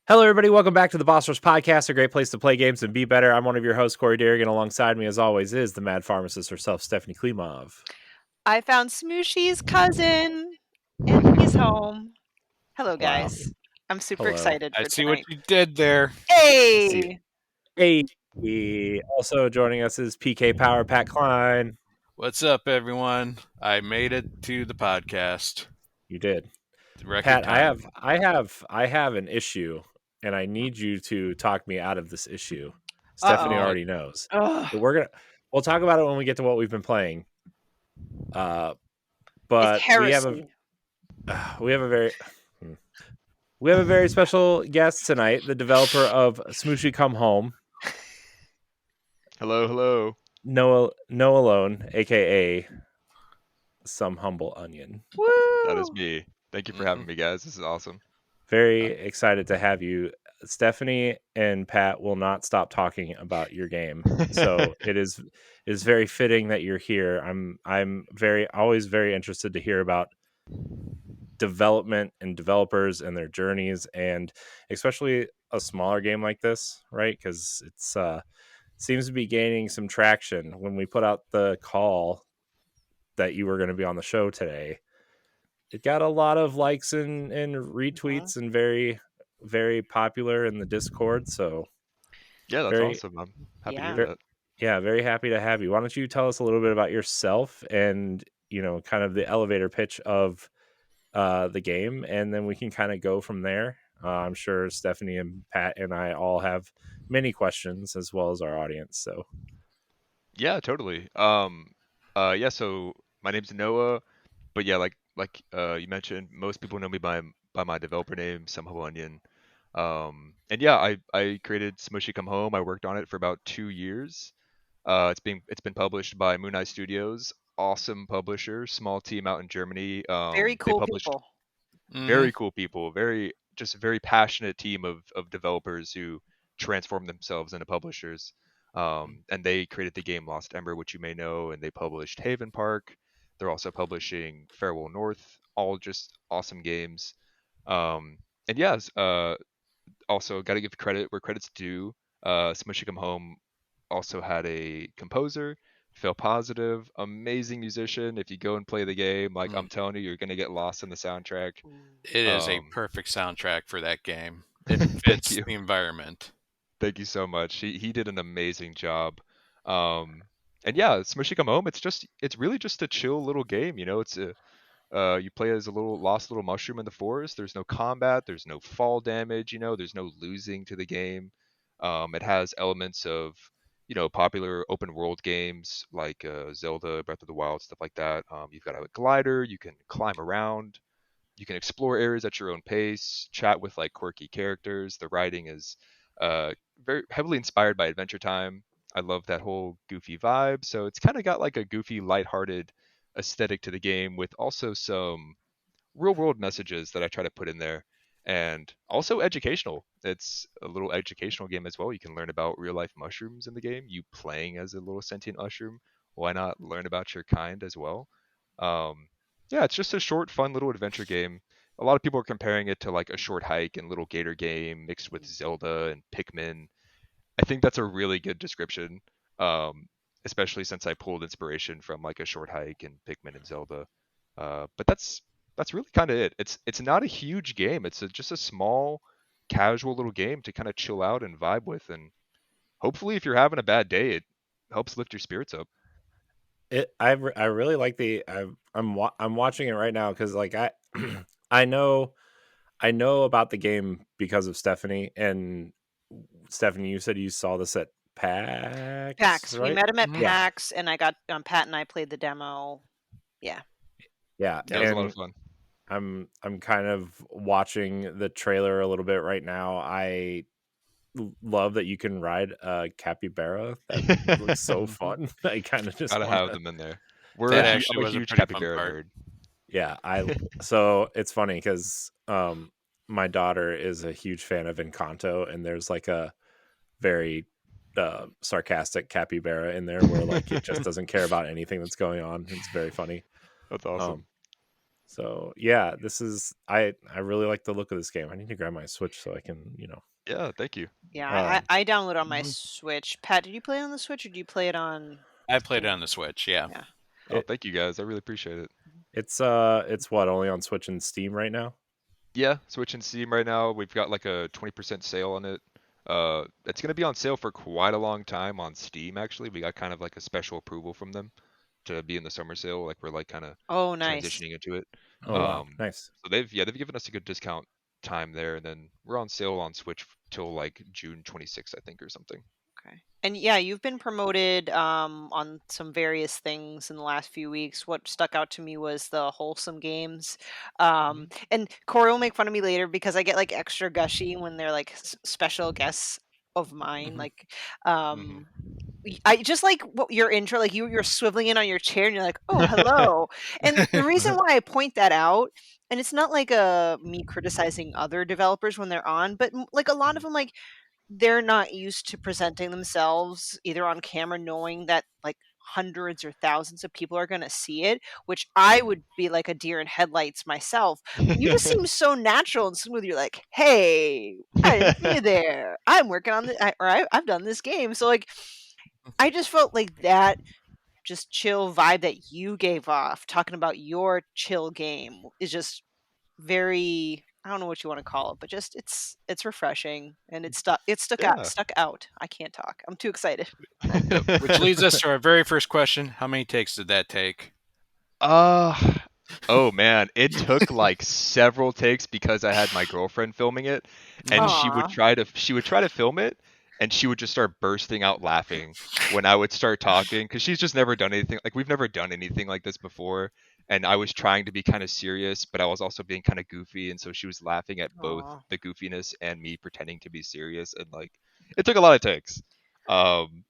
Hello, everybody. Welcome back to the Boss Rush Podcast, a great place to play games and be better. I'm one of your hosts, Corey Derrigan. Alongside me, as always, is the mad pharmacist herself, Stephanie Klimov. I found Smushi's cousin, and he's home. Hello, Wow. guys. I'm super Hello. excited I for see tonight. what you did there. Hey! Hey, also joining us is PK Power, Pat Klein. What's up, everyone? I made it to the podcast. You did. Record Pat, time. I have an issue, and I need you to talk me out of this issue. Stephanie Uh-oh. already knows. Ugh. But we'll talk about it when we get to what we've been playing. It's But we have heresy. a very special guest tonight, the developer of Smushi Come Home, Hello. Noah Alone, aka SomeHumbleOnion. Woo! That is me. Thank you for having me, guys. This is awesome. Very excited to have you. Stephanie and Pat will not stop talking about your game, so it is very fitting that you're here. I'm always very interested to hear about development and developers and their journeys, and especially a smaller game like this, right? Because it's seems to be gaining some traction. When we put out the call that you were going to be on the show today, it got a lot of likes and retweets and very, very popular in the Discord. So yeah, that's awesome. I'm happy to hear that. Yeah, very happy to have you. Why don't you tell us a little bit about yourself and, kind of the elevator pitch of the game, and then we can kind of go from there. I'm sure Stephanie and Pat and I all have many questions, as well as our audience. So Yeah, totally. So my name's Noah, but yeah, like you mentioned, most people know me by my developer name, SomeHumbleOnion. And yeah, I created Smushi Come Home. I worked on it for about 2 years. It's been published by Moon Eye Studios, awesome publisher, small team out in Germany. Very They cool published people. very cool people, just a very passionate team of developers who transform themselves into publishers. And they created the game Lost Ember, which you may know, and they published Haven Park. They're also publishing Farewell North, all just awesome games. And yes, also got to give credit where credit's due. Smushi Come Home also had a composer, Phil Positive, amazing musician. If you go and play the game, I'm telling you, you're gonna get lost in the soundtrack. It is a perfect soundtrack for that game. It Thank fits you. the environment. Thank you so much. He did an amazing job. And yeah, Smushi Come Home. It's really just a chill little game. It's a you play as a lost little mushroom in the forest. There's no combat. There's no fall damage. There's no losing to the game. It has elements of popular open world games like Zelda, Breath of the Wild, stuff like that. You've got a glider. You can climb around. You can explore areas at your own pace. Chat with like quirky characters. The writing is very heavily inspired by Adventure Time. I love that whole goofy vibe. So it's kind of got like a goofy, lighthearted aesthetic to the game with also some real world messages that I try to put in there, and also educational. It's a little educational game as well. You can learn about real life mushrooms in the game. You playing as a little sentient mushroom. Why not learn about your kind as well? Yeah, it's just a short, fun little adventure game. A lot of people are comparing it to like a short hike and little gator game mixed with Zelda and Pikmin. I think that's a really good description, um, especially since I pulled inspiration from like a short hike and Pikmin and Zelda. But that's really kind of it. It's not a huge game. It's just a small, casual little game to kind of chill out and vibe with, and hopefully, if you're having a bad day, it helps lift your spirits up. I really like I'm watching it right now because like I know about the game because of Stephanie. And Stephanie, you said you saw this at PAX, right? We met him at Yeah. PAX, and I got Pat and I played the demo. Yeah. Yeah, That was a lot of fun. I'm kind of watching the trailer a little bit right now. I love that you can ride a capybara. That looks so fun. I kind of just Gotta wanna... have them in there. That I'm actually a was a huge pretty fun capybara part. nerd. Yeah, so it's funny because my daughter is a huge fan of Encanto, and there's like a very sarcastic capybara in there where like it just doesn't care about anything that's going on. It's very funny. That's awesome. So yeah, this is I really like the look of this game. I need to grab my Switch so I can, Yeah, thank you. Yeah, um I download on my Mhm. Switch. Pat, did you play it on the Switch or do you play it on I played it Steam? on the Switch. Yeah. Yeah. Oh, it thank you guys. I really appreciate it. it's what, only on Switch and Steam right now? Yeah, Switch and Steam right now. We've got like a 20% sale on it. It's gonna be on sale for quite a long time on Steam. Actually, we got kind of like a special approval from them to be in the summer sale. Like we're like kind of Oh, nice. transitioning into it. Oh wow, Um, nice. so they've given us a good discount time there, and then we're on sale on Switch till like June 26th, I think, or something. Okay. And yeah, you've been promoted on some various things in the last few weeks. What stuck out to me was the wholesome games. Hmm. And Corey will make fun of me later because I get like extra gushy when they're like special guests of mine. Hmm. Like, Hmm. um, I just like what your intro, like you're swiveling in on your chair and you're like, oh, hello. And the reason why I point that out, and it's not like me criticizing other developers when they're on, but like a lot of them, like they're not used to presenting themselves either on camera knowing that like hundreds or thousands of people are going to see it, which I would be like a deer in headlights myself, but you just seem so natural and smooth. You're like, hey, I didn't see you there, I'm working on this, I've done this game. So like I just felt like that just chill vibe that you gave off talking about your chill game is just very, I don't know what you want to call it, but just it's refreshing and Yeah. stuck out. I can't talk. I'm too excited. Yep. Which leads us to our very first question: how many takes did that take? Uh, oh man, it took like several takes because I had my girlfriend filming it, and Hmm. she would try to film it, and she would just start bursting out laughing when I would start talking because she's just never done anything like we've never done anything like this before, and I was trying to be kind of serious, but I was also being kind of goofy, and so she was laughing at both Aw. the goofiness and me pretending to be serious, and like it took a lot of takes. Um,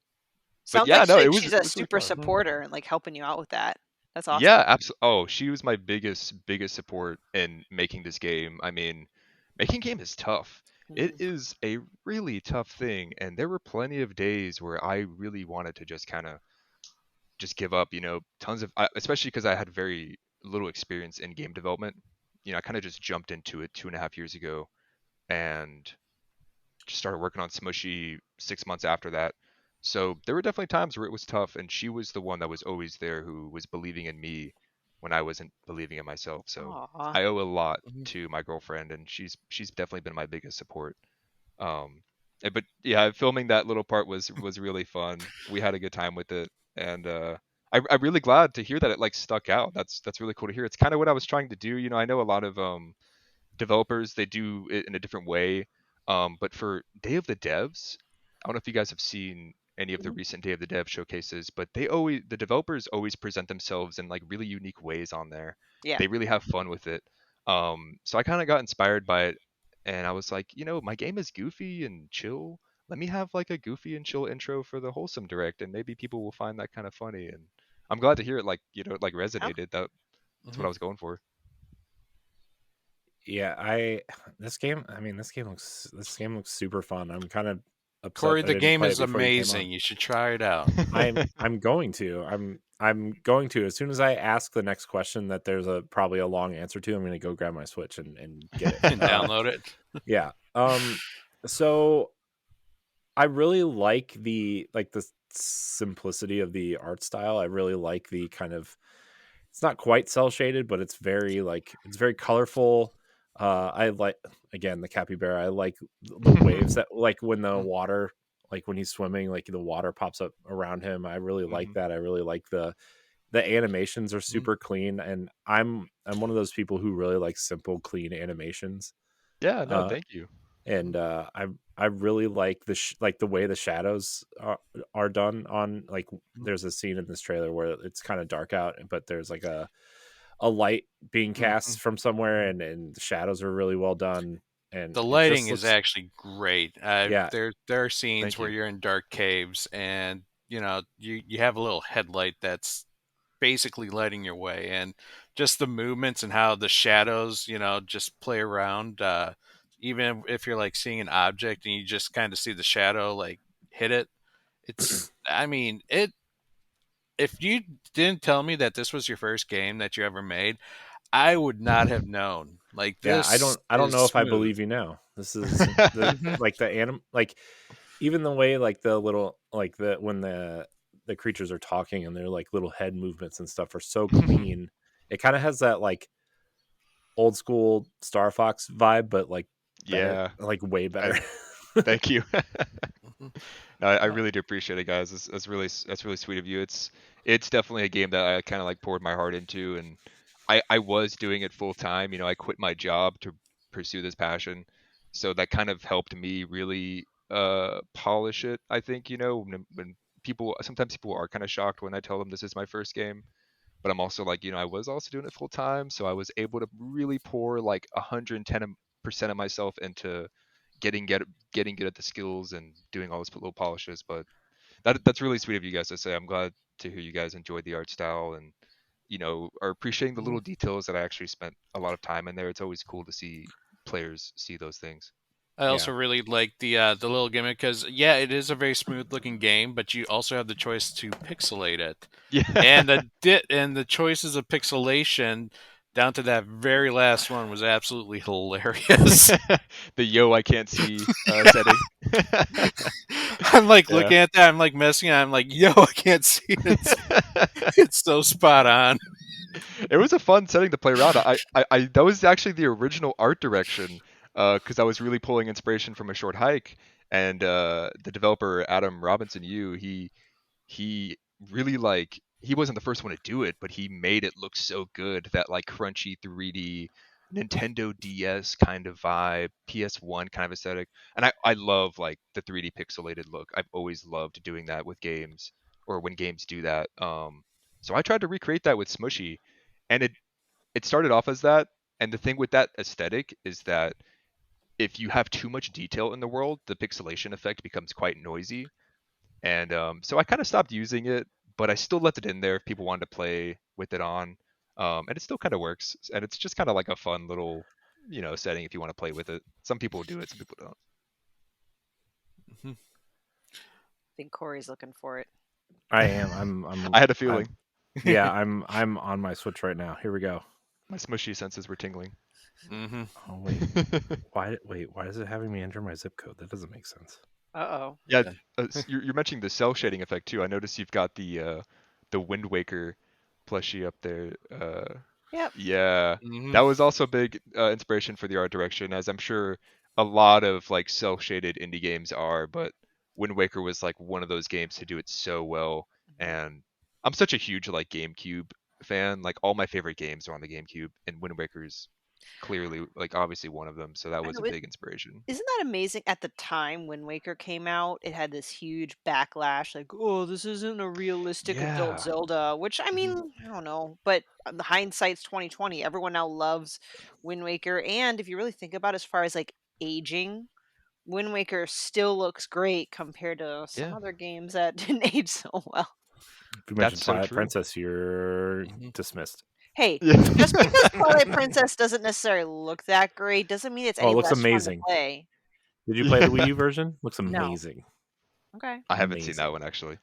but Sounds yeah, like no, it was she's it a was really super fun. supporter and like helping you out with that. That's awesome. Yeah, absolutely. Oh, she was my biggest support in making this game. I mean, making game is tough. It Mhm. is a really tough thing, and there were plenty of days where I really wanted to just kind of just give up. Tons of, especially because I had very little experience in game development. I kind of just jumped into it 2.5 years ago, and just started working on Smushi 6 months after that. So there were definitely times where it was tough, and she was the one that was always there who was believing in me when I wasn't believing in myself. So Aw. I owe a lot Hmm. to my girlfriend, and she's definitely been my biggest support. But yeah, filming that little part was really fun. We had a good time with it, and I'm really glad to hear that it like stuck out. That's really cool to hear. It's kind of what I was trying to do. I know a lot of developers they do it in a different way. But for Day of the Devs, I don't know if you guys have seen any of the Mhm. recent Day of the Dev showcases, but the developers always present themselves in like really unique ways on there. Yeah. They really have fun with it. So I kind of got inspired by it, and I was like, my game is goofy and chill. Let me have like a goofy and chill intro for the wholesome direct, and maybe people will find that kind of funny. And I'm glad to hear it like it like Yeah. resonated. That's what Hmm. I was going for. Yeah, I this game looks super fun. I'm kind of upset Corey, that I the didn't game play it is before you came on. amazing. You should try it out I'm going to. I'm going to, as soon as I ask the next question that there's probably a long answer to, I'm gonna go grab my Switch and get it. and download it. Yeah. So I really like the simplicity of the art style. I really like the kind of, it's not quite cell shaded, but it's very colorful. I like, again, the capybara. I like the waves that, like when the Mhm. water, like when he's swimming, like the water pops up around him. I really like Hmm. that. I really like the animations are Mhm. super clean, and I'm one of those people who really like simple, clean animations. Yeah, no, Uh, thank you. and I really like like the way the shadows are done on, like, Mhm. there's a scene in this trailer where it's kind of dark out, but there's like a light being Mhm. cast from somewhere, and the shadows are really well done, and The it lighting just is looks, actually great. yeah. There are scenes Thank where you. you're in dark caves, and you have a little headlight that's basically lighting your way, and just the movements and how the shadows just play around. Even if you're like seeing an object and you just kind of see the shadow like hit it, it's I mean it. If you didn't tell me that this was your first game that you ever made, I would not have known. Like Yeah, this I don't is know if I smooth. believe you now. This is the Hmm. like the like even the way like the little like the when the creatures are talking and their like little head movements and stuff are so clean. It kind of has that like old school Star Fox vibe, but like better, Yeah, like way I, better. thank you. Hmm. No, I Uh, really do appreciate it, guys. That's really sweet of you. It's definitely a game that I kind of like poured my heart into, and I was doing it full time. You know, I quit my job to pursue this passion, so that kind of helped me really polish it. I think when people sometimes people are kind of shocked when I tell them this is my first game, but I'm also like I was also doing it full time, so I was able to really pour like 110% of myself into getting get getting good at the skills and doing all those little polishes. But that's really sweet of you guys to say. I'm glad to hear you guys enjoyed the art style and are appreciating the little mhm. details that I actually spent a lot of time in there. It's always cool to see players see those things. I Yeah. also really like the little gimmick because yeah, it is a very smooth looking game, but you also have the choice to pixelate it, Yeah. and the choices of pixelation down to that very last one was absolutely hilarious. The yo I can't see setting. I'm like Yeah. looking at that, I'm like messing, I'm like, yo, I can't see it. It's so spot on. It was a fun setting to play around. I that was actually the original art direction, because I was really pulling inspiration from A Short Hike, and the developer Adam Robinson Yu, he really like he wasn't the first one to do it, but he made it look so good, that like crunchy 3D Nintendo DS kind of vibe, PS1 kind of aesthetic. And I love like the 3D pixelated look. I've always loved doing that with games, or when games do that. So I tried to recreate that with Smushi, and it started off as that. And the thing with that aesthetic is that if you have too much detail in the world, the pixelation effect becomes quite noisy. And so I kind of stopped using it, but I still left it in there if people wanted to play with it on. And it still kind of works. And it's just kind of like a fun little, setting if you want to play with it. Some people do it, some people don't. Mhm. I think Corey's looking for it. I am. I had a I'm feeling. yeah, I'm on my Switch right now. Here we go. My smushy senses were tingling. Mhm. Oh wait. Why is it having me enter my zip code? That doesn't make sense. Uh-oh. Yeah, you're mentioning the cell shading effect too. I noticed you've got the Wind Waker plushie up there. Yep. Yeah, Mhm. that was also a big inspiration for the art direction, as I'm sure a lot of like cell shaded indie games are. But Wind Waker was like one of those games to do it so well, Mhm. and I'm such a huge like GameCube fan. Like all my favorite games are on the GameCube, and Wind Waker's clearly like obviously one of them. So that I was know a it big inspiration. isn't that amazing? At the time when Waker came out, it had this huge backlash, like, "Oh, this isn't a realistic adult Yeah. Zelda," which I Mhm. mean, I don't know, but the hindsight's 2020. Everyone now loves Wind Waker, and if you really think about it, as far as like aging, Wind Waker still looks great compared to some Yeah, other games that didn't age so well. If you that's mentioned so Twilight true. Princess, you're Mhm. dismissed. Hey, Yeah. just because Twilight Princess doesn't necessarily look that great doesn't mean it's Oh, it any looks less fun to amazing. play. Did you play the Wii Yeah. U version? Looks No. amazing. Okay. I haven't seen that Amazing. one actually.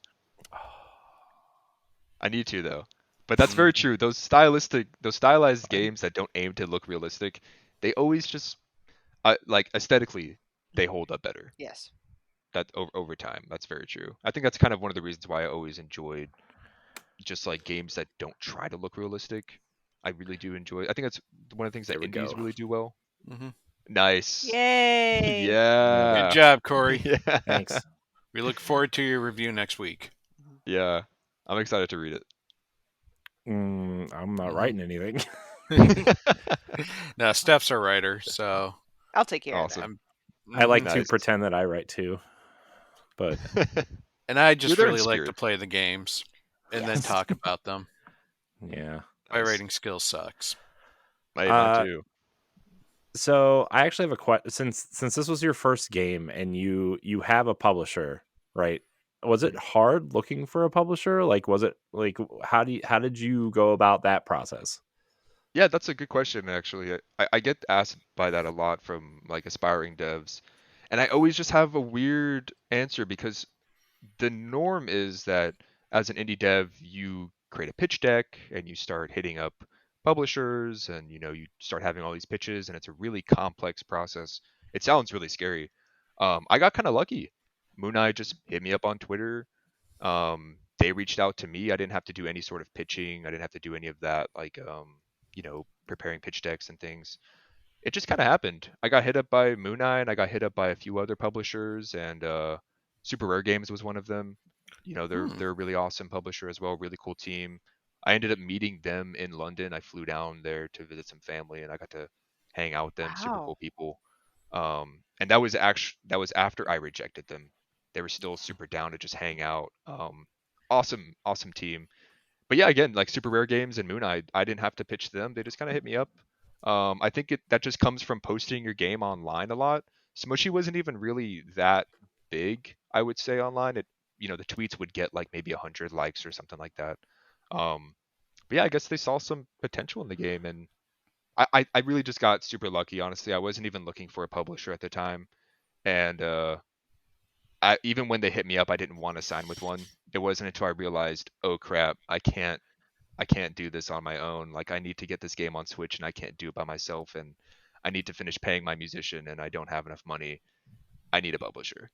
I need to though. But that's very true. Those stylized games that don't aim to look realistic, they always just like aesthetically they Mhm. hold up better. Yes. That over time, that's very true. I think that's kind of one of the reasons why I always enjoyed just like games that don't try to look realistic. I really do enjoy. I think that's one of the things that There we indies go. really do well. Mhm. Nice. Yay. Yeah. Good Yeah. job, Corey. Yeah. Thanks. We look forward to your review next week. Mhm. Yeah. I'm excited to read I'm not Mhm. writing anything. it. Now, Steph's our writer, so I'll take care of that. Awesome. I'm. I like Mhm. to Nice. pretend that I write too, but And I You're just there in really like to spirit. play the games and then Yes. talk about them. yeah. My Nice. writing skill sucks. Hey, mine Uh, too. so I actually have a question. Since this was your first game and you have a publisher, right? Was it Mhm. hard looking for a publisher? Like, was it like how did you go about that process? Yeah, that's a good question actually. I get asked by that a lot from like aspiring devs. And I always just have a weird answer because the norm is that as an indie dev, you create a pitch deck and you start hitting up publishers, and you start having all these pitches, and it's a really complex process. It sounds really scary. I got kind of lucky. Moon Eye just hit me up on Twitter. They reached out to me. I didn't have to do any sort of pitching. I didn't have to do any of that, like preparing pitch decks and things. It just kind of happened. I got hit up by Moon Eye, and I got hit up by a few other publishers, and Super Rare Games was one of them. Hmm. They're a really awesome publisher as well, really cool team. I ended up meeting them in London. I flew down there to visit some family, and I got to hang out with them. Super cool Wow. people. And that was after I rejected them. They were still super down to just hang out. Awesome team. But yeah, again, like Super Rare Games and Moon, I didn't have to pitch to them. They just kind of hit me up. I think that just comes from posting your game online a lot. Smushy wasn't even really that big, I would say, online. The tweets would get like maybe 100 likes or something like that. Um, but yeah, I guess they saw some potential in the game, and I really just got super lucky. Honestly, I wasn't even looking for a publisher at the time, and even when they hit me up, I didn't want to sign with one. It wasn't until I realized, oh crap, I can't do this on my own. Like I need to get this game on Switch and I can't do it by myself, and I need to finish paying my musician and I don't have enough money. I need a publisher.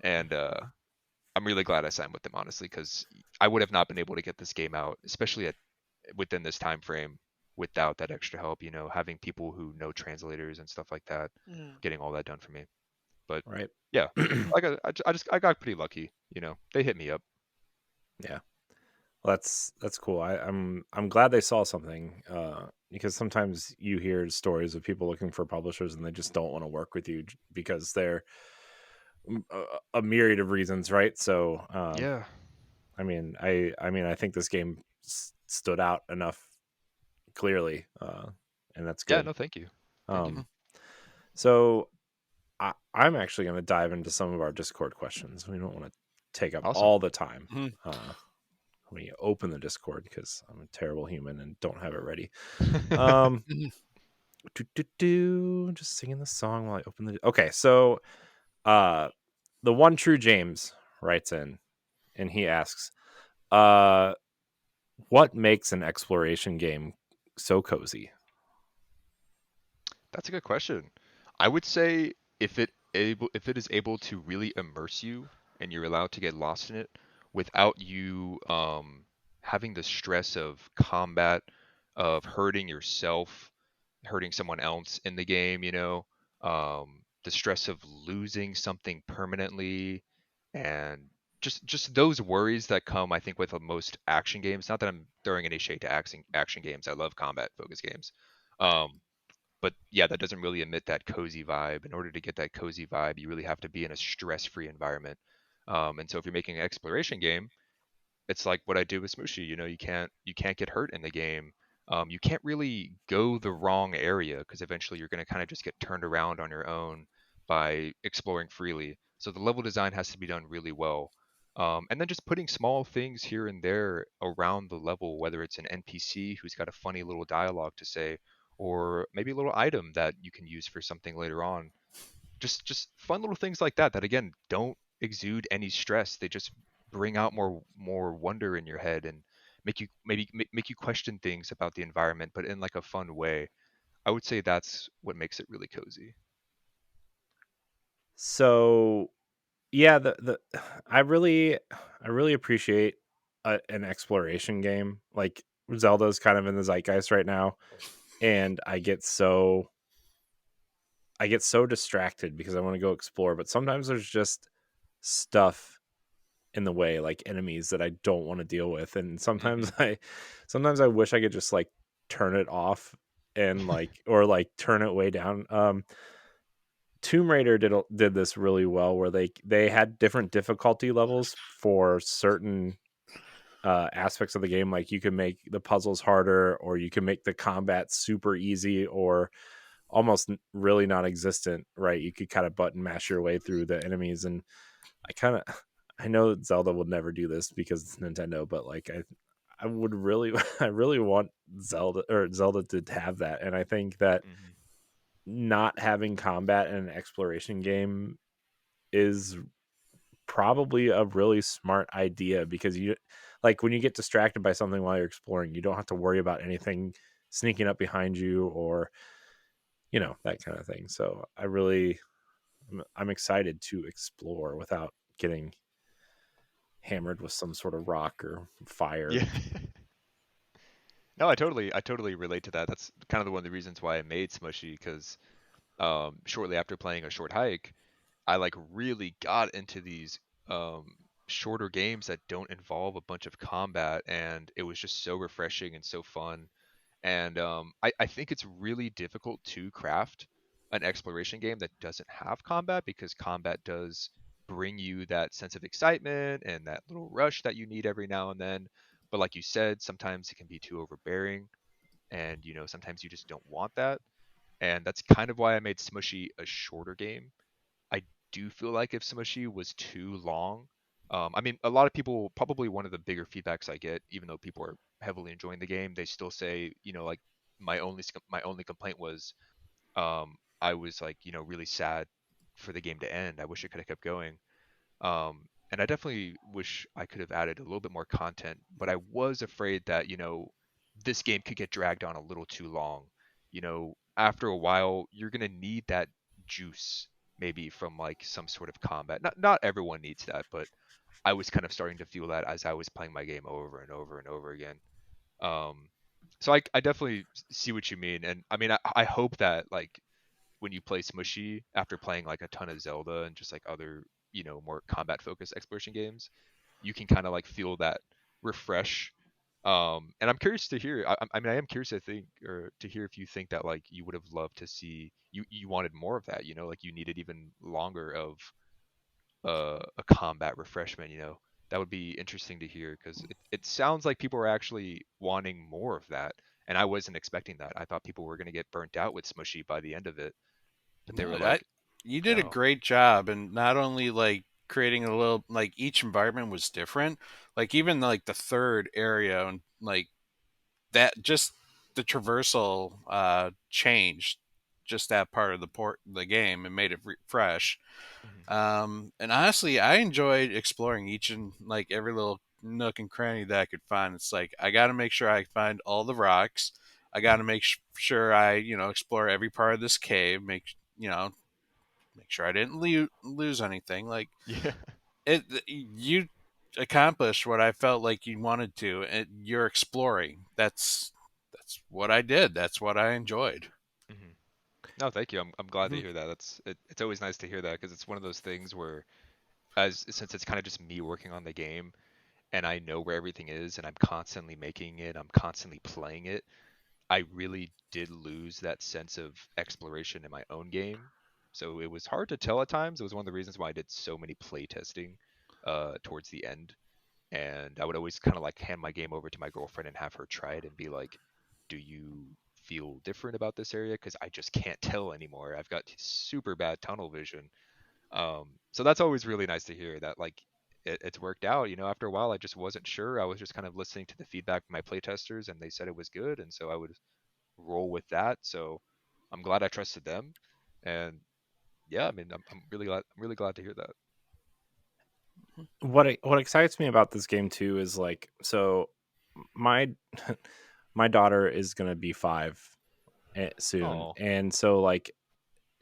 And I'm really glad I signed with them honestly because I would have not been able to get this game out, especially within this time frame without that extra help, having people who know translators and stuff like that, Mm. getting all that done for me. But Right. yeah, I got pretty lucky, They hit me up. Yeah. Well, that's cool. I'm glad they saw something, because sometimes you hear stories of people looking for publishers and they just don't want to work with you because they're a myriad of reasons, right? So, Yeah. I think this game stood out enough clearly, and that's Yeah, good. no, thank you. Thank you. Um, so I'm actually going to dive into some of our Discord questions. We don't want to take up Awesome. all the time. Mhm. Let me open the Discord because I'm a terrible human and don't have it ready. Um, just singing the song while I open the. Okay, so uh, the one true James writes in, and he asks, uh, "What makes an exploration game so cozy?" That's a good question. I would say if it is able to really immerse you and you're allowed to get lost in it without you having the stress of combat, of hurting yourself, hurting someone else in the game, the stress of losing something permanently, and just those worries that come, I think, with most action games. Not that I'm throwing any shade to action games. I love combat focused games. Um, but yeah, that doesn't really emit that cozy vibe. In order to get that cozy vibe, you really have to be in a stress-free environment. And so if you're making an exploration game, it's like what I do with Smooshy. You can't get hurt in the game. You can't really go the wrong area because eventually you're going to kind of just get turned around on your own by exploring freely. So the level design has to be done really well. And then just putting small things here and there around the level, whether it's an NPC who's got a funny little dialogue to say, or maybe a little item that you can use for something later on. Just fun little things like that again don't exude any stress. They just bring out more wonder in your head and make you make you question things about the environment, but in like a fun way. I would say that's what makes it really cozy. So yeah, the I really appreciate an exploration game. Like Zelda's kind of in the zeitgeist right now, and I get so distracted because I want to go explore, but sometimes there's just stuff in the way, like enemies that I don't want to deal with, and Hmm. sometimes I wish I could just like turn it off and or like turn it way down. Tomb Raider did this really well where they had different difficulty levels for certain aspects of the game. Like you can make the puzzles harder, or you can make the combat super easy, or almost really non-existent. Right? You could kind of button mash your way through the enemies, and I kind of I know that Zelda would never do this because it's Nintendo, but like I would really I really want Zelda to have that, and I think that Hmm. not having combat in an exploration game is probably a really smart idea because you like when you get distracted by something while you're exploring, you don't have to worry about anything sneaking up behind you, or that kind of thing. So I'm excited to explore without getting hammered with some sort of rock or fire. Yeah. No, I totally relate to that. That's kind of the one of the reasons why I made Smushy, because shortly after playing a short hike, I like really got into these shorter games that don't involve a bunch of combat, and it was just so refreshing and so fun. And I think it's really difficult to craft an exploration game that doesn't have combat, because combat does bring you that sense of excitement and that little rush that you need every now and then. But like you said, sometimes it can be too overbearing, and sometimes you just don't want that. And that's kind of why I made Smushy a shorter game. I do feel like if Smushy was too long, I mean, a lot of people, probably one of the bigger feedbacks I get, even though people are heavily enjoying the game, they still say, like my only complaint was, I was like, really sad for the game to end. I wish it could have kept going. And I definitely wish I could have added a little bit more content, but I was afraid that, this game could get dragged on a little too long. After a while, you're gonna need that juice, maybe from like some sort of combat. Not everyone needs that, but I was kind of starting to feel that as I was playing my game over and over and over again. Um, so I definitely see what you mean, and I mean I hope that like when you play Smushy after playing like a ton of Zelda and just like other, more combat focused exploration games, you can kind of like feel that refresh. And I'm curious to hear. I mean, I am curious to think, or to hear if you think that like you would have loved to see, you wanted more of that. Like you needed even longer of a combat refreshment. That would be interesting to hear, because it sounds like people are actually wanting more of that, and I wasn't expecting that. I thought people were going to get burnt out with Smushy by the end of it, but they No, were that like, you did a no. great job, and not only like creating a little like each environment was different, like even like the third area and like that just the traversal changed just that part of the game and made it fresh. Mhm. And honestly, I enjoyed exploring each and like every little nook and cranny that I could find. It's like I got to make sure I find all the rocks. I got to make sure I explore every part of this cave. Make sure I didn't lose anything. Like Yeah. you accomplished what I felt like you wanted to, and you're exploring. That's what I did. That's what I enjoyed. Mhm. No, thank you. I'm glad to Mhm. hear that. It's always nice to hear that, because it's one of those things where, as since it's kind of just me working on the game, and I know where everything is, and I'm constantly making it, I'm constantly playing it, I really did lose that sense of exploration in my own game. So it was hard to tell at times. It was one of the reasons why I did so many play testing towards the end. And I would always kind of like hand my game over to my girlfriend and have her try it and be like, "Do you feel different about this area? Because I just can't tell anymore. I've got super bad tunnel vision." So that's always really nice to hear that like it's worked out. After a while, I just wasn't sure. I was just kind of listening to the feedback from my playtesters, and they said it was good, and so I would roll with that. So I'm glad I trusted them, and yeah, I mean, I'm really glad. I'm really glad to hear that. What excites me about this game too is like, so my my daughter is gonna be 5 soon, Oh. and so like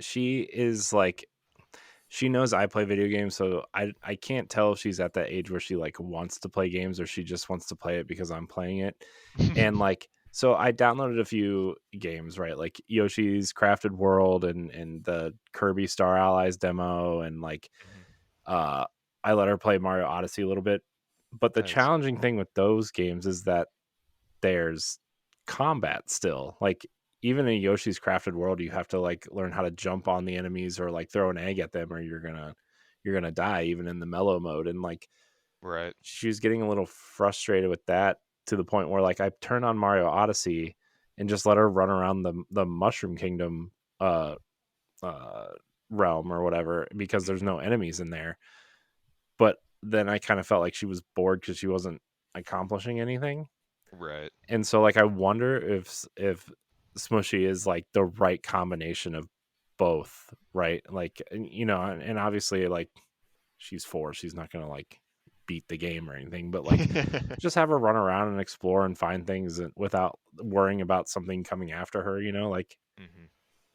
she is like, she knows I play video games, so I can't tell if she's at that age where she like wants to play games or she just wants to play it because I'm playing it. And like, so I downloaded a few games, right? Like Yoshi's Crafted World and the Kirby Star Allies demo, and like Mhm. uh I let her play Mario Odyssey a little bit. But the Nice. challenging thing with those games is that there's combat still. Like even in Yoshi's Crafted World, you have to like learn how to jump on the enemies or like throw an egg at them, or you're gonna die even in the mellow mode. And like Right. she was getting a little frustrated with that, to the point where like I turned on Mario Odyssey and just let her run around the Mushroom Kingdom uh uh realm or whatever, because there's Mhm. no enemies in there. But then I kind of felt like she was bored because she wasn't accomplishing anything. Right. And so like I wonder if Smushy is like the right combination of both, right? Like, and obviously like she's 4, she's not gonna like beat the game or anything, but like just have her run around and explore and find things without worrying about something coming after her, like Hmm.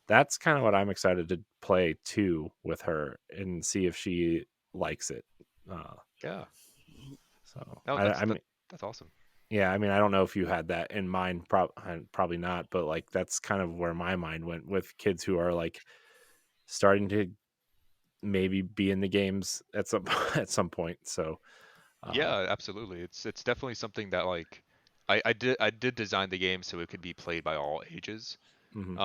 that's kind of what I'm excited to play too with her and see if she likes it. Uh, Yeah. so No, I mean, that's awesome. yeah, I mean, I don't know if you had that in mind, probably not, but like that's kind of where my mind went with kids who are like starting to maybe be in the games at some at some point. So, uh, Yeah, absolutely. It's definitely something that like I did design the game so it could be played by all ages. mhm,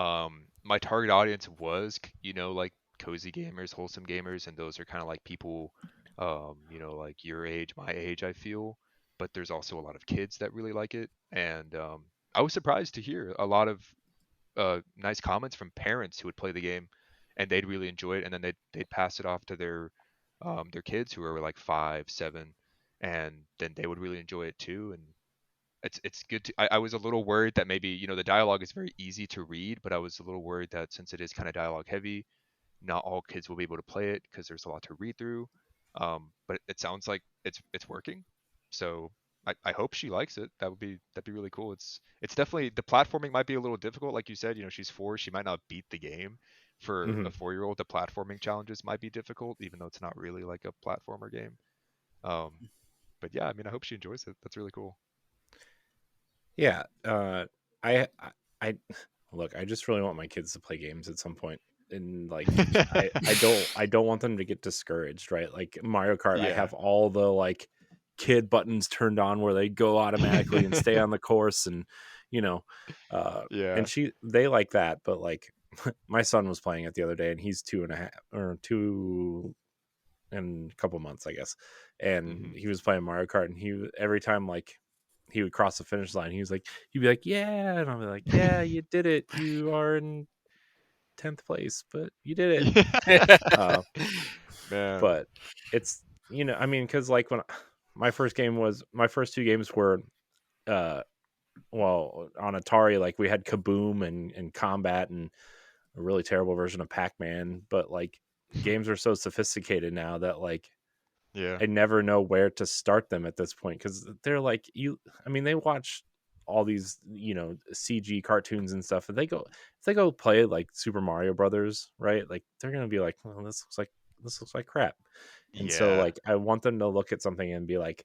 My target audience was, like cozy gamers, wholesome gamers, and those are kind of like people, like your age, my age, I feel. But there's also a lot of kids that really like it, and I was surprised to hear a lot of nice comments from parents who would play the game, and they'd really enjoy it, and then they'd pass it off to their kids who are like 5, 7, and then they would really enjoy it too. And it's good to I was a little worried that maybe the dialogue is very easy to read, but I was a little worried that since it is kind of dialogue heavy, not all kids will be able to play it because there's a lot to read through. But it sounds like it's working, so I hope she likes it. That'd be really cool. It's definitely, the platforming might be a little difficult, like you said. She's 4, she might not beat the game. For a mhm. 4-year-old, the platforming challenges might be difficult, even though it's not really like a platformer game. Um, but yeah, I mean, I hope she enjoys it. That's really cool. Yeah, I, I, I look. I just really want my kids to play games at some point, and like, I don't want them to get discouraged, right? Like Mario Kart, I Yeah. have all the like kid buttons turned on where they go automatically and stay on the course, and you know, and Yeah. they like that, but like my son was playing it the other day, and he's 2.5 or 2 in a couple months, I guess. And Hmm. he was playing Mario Kart, and every time like he would cross the finish line, he'd be like, "Yeah," and I'll be like, "Yeah, you did it. You are in 10th place, but you did it." Uh, Man. but it's I mean, because like when my first two games were uh well on Atari, like we had Kaboom and Combat and a really terrible version of Pac-Man, but like games are so sophisticated now that like Yeah. I never know where to start them at this point because they're like I mean, they watch all these CG cartoons and stuff, and if they go play like Super Mario Brothers, right? Like they're gonna be like, well, this looks like crap, and so Yeah. like I want them to look at something and be like,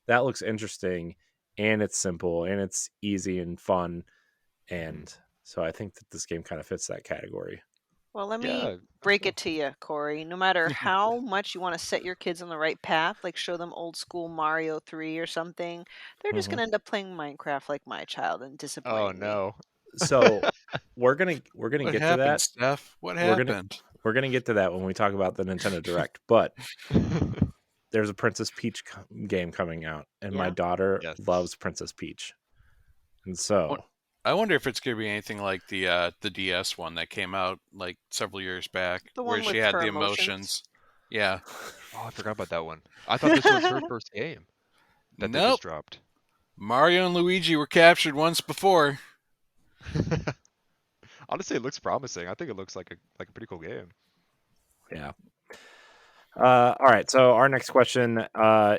that looks interesting, and it's simple and it's easy and fun, Hmm. and so I think that this game kind of fits that category. Well, let me Yeah, that's break it cool. to you, Corey. No matter how much you want to set your kids on the right path, like show them old school Mario 3 or something, they're just going Mhm. to end up playing Minecraft like my child and Oh disappointing me. no. So we're gonna What get to happened, that. Steph? What We're gonna happened? we're gonna get to that when we talk about the Nintendo Direct. But there's a Princess Peach game coming out, and my Yeah. daughter Yes. loves Princess Peach, and What- so I wonder if it's going to be anything like the DS one that came out like several years back, The where one she with had her the emotions. emotions. Yeah. Oh, I forgot about that one. I thought this was her first game that they Nope. just dropped. Mario and Luigi were captured once before. Honestly, it looks promising. I think it looks like a pretty cool game. yeah. All right. So our next question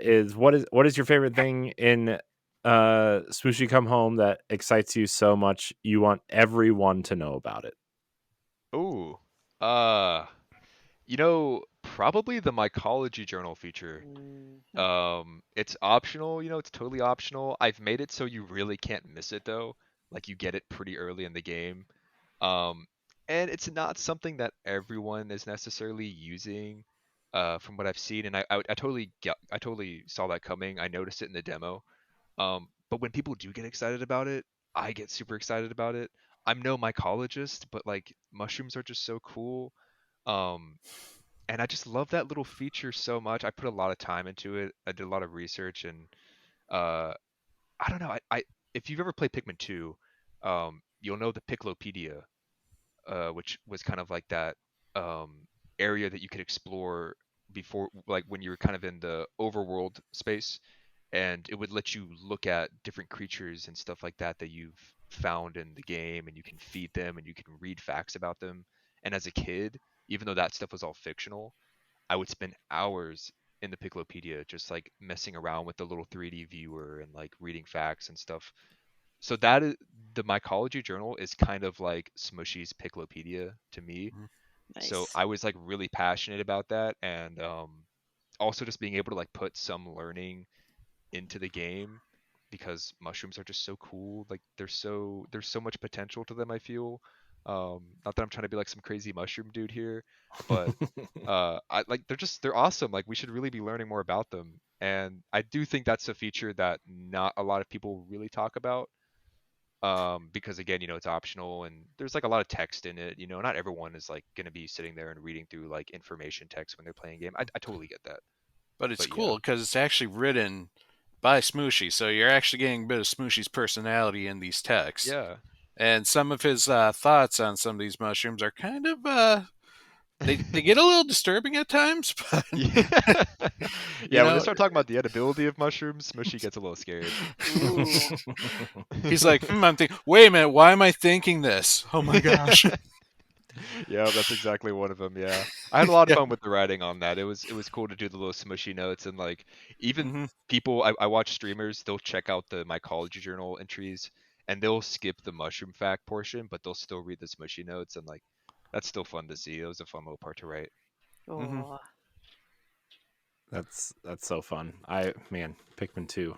is what is your favorite thing in Smushi Come Home that excites you so much you want everyone to know about it? Ooh. Uh, probably the mycology journal feature. Mhm. It's optional, it's totally optional. I've made it so you really can't miss it though. Like you get it pretty early in the game. Um, and it's not something that everyone is necessarily using, from what I've seen. And I totally saw that coming. I noticed it in the demo. But when people do get excited about it, I get super excited about it. I'm no mycologist, but like mushrooms are just so cool. Um, and I just love that little feature so much. I put a lot of time into it. I did a lot of research, and uh, I don't know. I if you've ever played Pikmin 2, you'll know the Piclopedia, which was kind of like that um, area that you could explore before, like when you were kind of in the overworld space, and it would let you look at different creatures and stuff like that you've found in the game, and you can feed them and you can read facts about them. And as a kid, even though that stuff was all fictional, I would spend hours in the Piclopedia, just like messing around with the little 3D viewer and like reading facts and stuff. So that is the mycology journal is kind of like Smushy's Piclopedia to me. Mhm. So Nice. I was like really passionate about that, and also just being able to like put some learning into the game because mushrooms are just so cool. Like there's so much potential to them, I feel. Not that I'm trying to be like some crazy mushroom dude here, but I like they're awesome. Like we should really be learning more about them. And I do think that's a feature that not a lot of people really talk about. Because again, it's optional and there's like a lot of text in it. Not everyone is like gonna be sitting there and reading through like information text when they're playing a game. I totally get that. But it's But yeah. cool because it's actually written by Smushi, so you're actually getting a bit of Smushi's personality in these texts. Yeah. And some of his thoughts on some of these mushrooms are kind of they get a little disturbing at times, but Yeah. you Yeah, when they know, start talking about the edibility of mushrooms, Smushy gets a little scared. Ooh. he's like, I'm thinking, wait a minute, why am I thinking this? Oh my gosh. Yeah, that's exactly one of them. Yeah, I had a lot of Yeah. fun with the writing on that. It was cool to do the little smushy notes and like even hmm people. I watch streamers. They'll check out the mycology journal entries and they'll skip the mushroom fact portion, but they'll still read the smushy notes and like that's still fun to see. It was a fun little part to write. hmm Oh. That's so fun. Pikmin 2,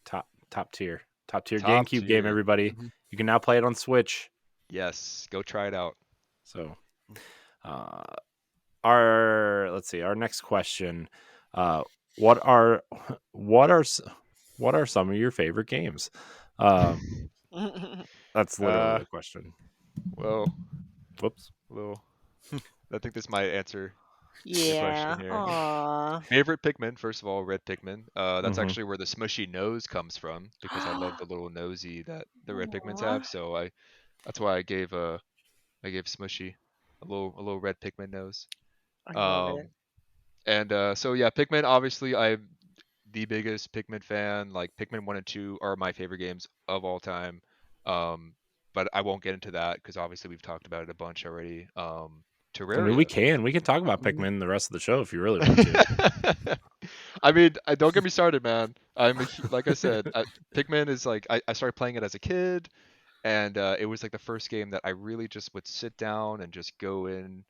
top tier Top GameCube game. tier. Everybody, hmm you can now play it on Switch. Yes, go try it out. So, uh, our next question. Uh, what are what are s- what are some of your favorite games? Um, that's literally uh, the question. well, Whoops. little. I think this might answer your question Yeah. here. Aw. Favorite Pikmin, first of all, red Pikmin. That's Hmm. actually where the smushy nose comes from because I love the little nosy that the red Pikmins Aw. have. So that's why I gave Smushy a little red Pikmin nose. I love it. Um and so yeah, Pikmin obviously I'm the biggest Pikmin fan. Like Pikmin 1 and 2 are my favorite games of all time. Um but I won't get into that because obviously we've talked about it a bunch already. I mean, we Terraria. can talk about hmm Pikmin the rest of the show if you really want to. I mean, don't get me started, man. Like I said, Pikmin is like I started playing it as a kid, and it was like the first game that I really just would sit down and just go in.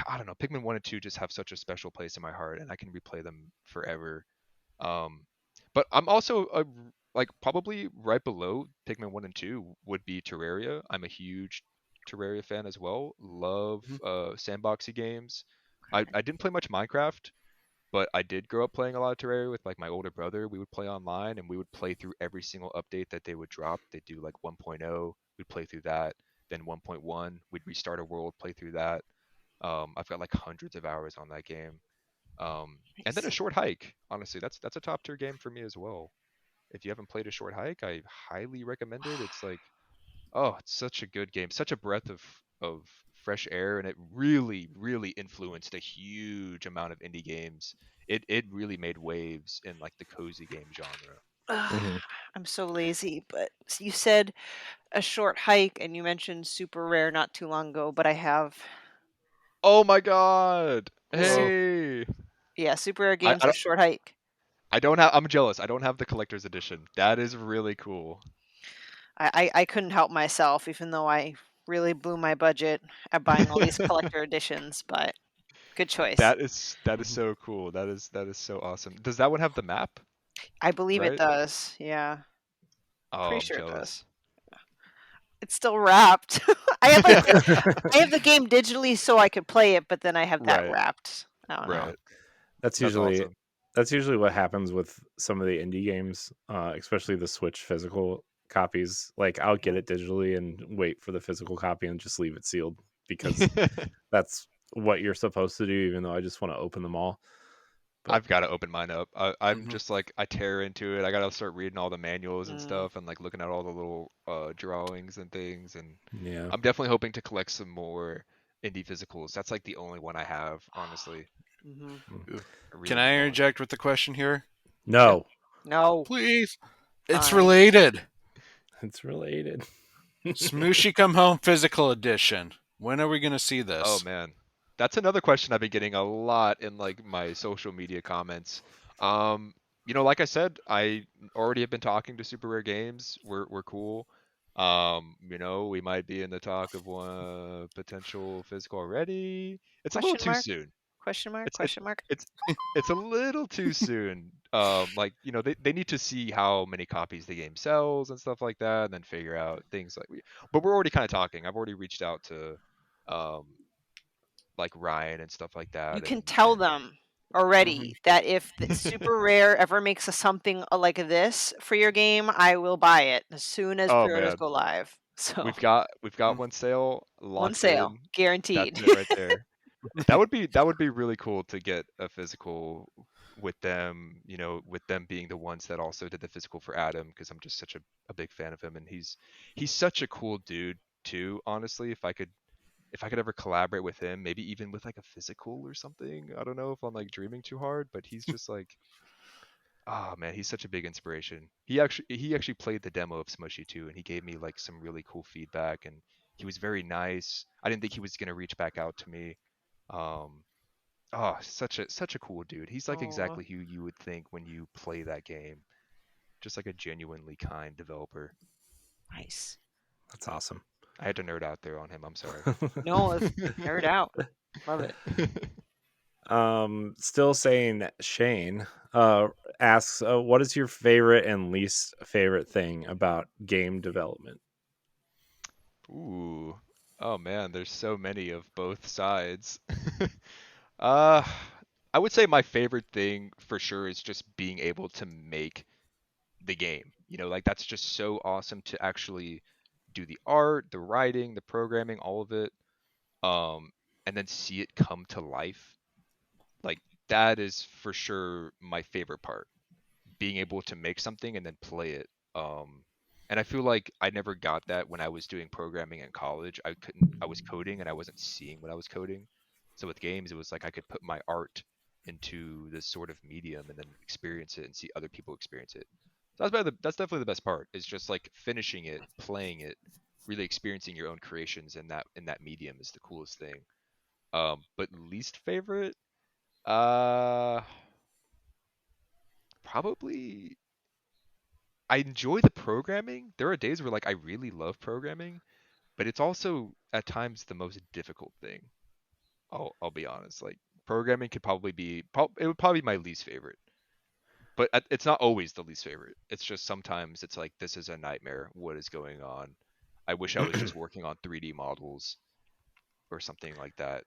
I don't know, Pikmin 1 and 2 just have such a special place in my heart, and I can replay them forever. Um, but I'm also like probably right below Pikmin 1 and 2 would be Terraria. I'm a huge Terraria fan as well. Love sandboxy games. I didn't play much Minecraft, but I did grow up playing a lot of Terraria with like my older brother. We would play online and we would play through every single update that they would drop. They'd do like 1.0, we'd play through that. Then 1.1, we'd restart a world, play through that. I've got like hundreds of hours on that game. And then a Nice. short hike. Honestly, that's a top tier game for me as well. If you haven't played a short hike, I highly recommend it. It's like, oh, it's such a good game, such a breath of fresh air, and it really, really influenced a huge amount of indie games. It really made waves in like the cozy game genre. Ugh, Hmm. I'm so lazy, but you said a short hike and you mentioned super rare not too long ago, but I have Oh my god! the super, Whoa. Hey, yeah, super rare I games I with don't, short hike. I don't have. I'm jealous. I don't have the collector's edition. That is really cool. I couldn't help myself, even though I really blew my budget at buying all these collector editions, but good choice. That is hmm so cool. That is so awesome. Does that one have the map? I believe it Right? does. Yeah, Oh, pretty I'm sure it does. jealous. It's still wrapped. I have like I have the game digitally so I could play it, but then I have that Right, wrapped. I don't know. right. that's That's usually awesome. that's usually what happens with some of the indie games, especially the Switch physical copies. Like I'll get Mhm. it digitally and wait for the physical copy and just leave it sealed because that's what you're supposed to do. Even though I just want to open them all, but I've got to open mine up. I'm hmm just like I tear into it. I gotta start reading all the manuals and Mm, stuff, and like looking at all the little drawings and things. And yeah. I'm definitely hoping to collect some more indie physicals. That's like the only one I have, honestly. mhm. I Can really I need one. interject with the question here? Yeah. No, No. Please. It's Fine. related. it's related. Smushi Come Home Physical Edition. When are we going to see Oh this? man, that's another question I've been getting a lot in like my social media comments. Um, like I said, I already have been talking to Super Rare Games. We're cool. We might be in the talk of one potential physical already. It's a little Question too mark? soon. Question mark? It's Question mark? it's it's a little too soon. They need to see how many copies the game sells and stuff like that, and then figure out things like but we're already kind of talking. I've already reached out to um like Ryan and stuff like You that, can and tell them Mhm. already that if the Super Rare ever makes a something like this for your game, I will buy it as soon as Oh pre-orders man, go live. So, we've got Mm. one sale one locked sale, in. That's guaranteed. it right there. That would be really cool to get a physical with them, with them being the ones that also did the physical for Adam, because I'm just such a big fan of him, and he's such a cool dude too, honestly. If I could ever collaborate with him, maybe even with like a physical or something. I don't know if I'm like dreaming too hard, but he's just like, oh man, he's such a big inspiration. He actually played the demo of Smushy too, and he gave me like some really cool feedback, and he was very nice. I didn't think he was gonna reach back out to me. Um, oh, such a cool dude. He's like Oh, exactly who you would think when you play that game. Just like a genuinely kind developer. nice. That's awesome. I had to nerd out there on him. I'm sorry. No, if nerd out. Love it. Still saying Shane asks, what is your favorite and least favorite thing about game development? Ooh. Oh man, there's so many of both sides. uh, I would say my favorite thing for sure is just being able to make the game. Like that's just so awesome to actually do the art, the writing, the programming, all of it. And then see it come to life. Like that is for sure my favorite part. Being able to make something and then play it. And I feel like I never got that when I was doing programming in college. I was coding and I wasn't seeing what I was coding. So with games, it was like I could put my art into this sort of medium and then experience it and see other people experience it. So that's definitely the best part. Is just like finishing it, playing it, really experiencing your own creations in that medium is the coolest thing. But least favorite, uh, probably I enjoy the programming. There are days where like I really love programming, but it's also at times the most difficult thing. I'll be honest. Like programming could probably it would probably be my least favorite. But it's not always the least favorite. It's just sometimes it's like this is a nightmare. What is going on? I wish I was just working on 3D models or something like that.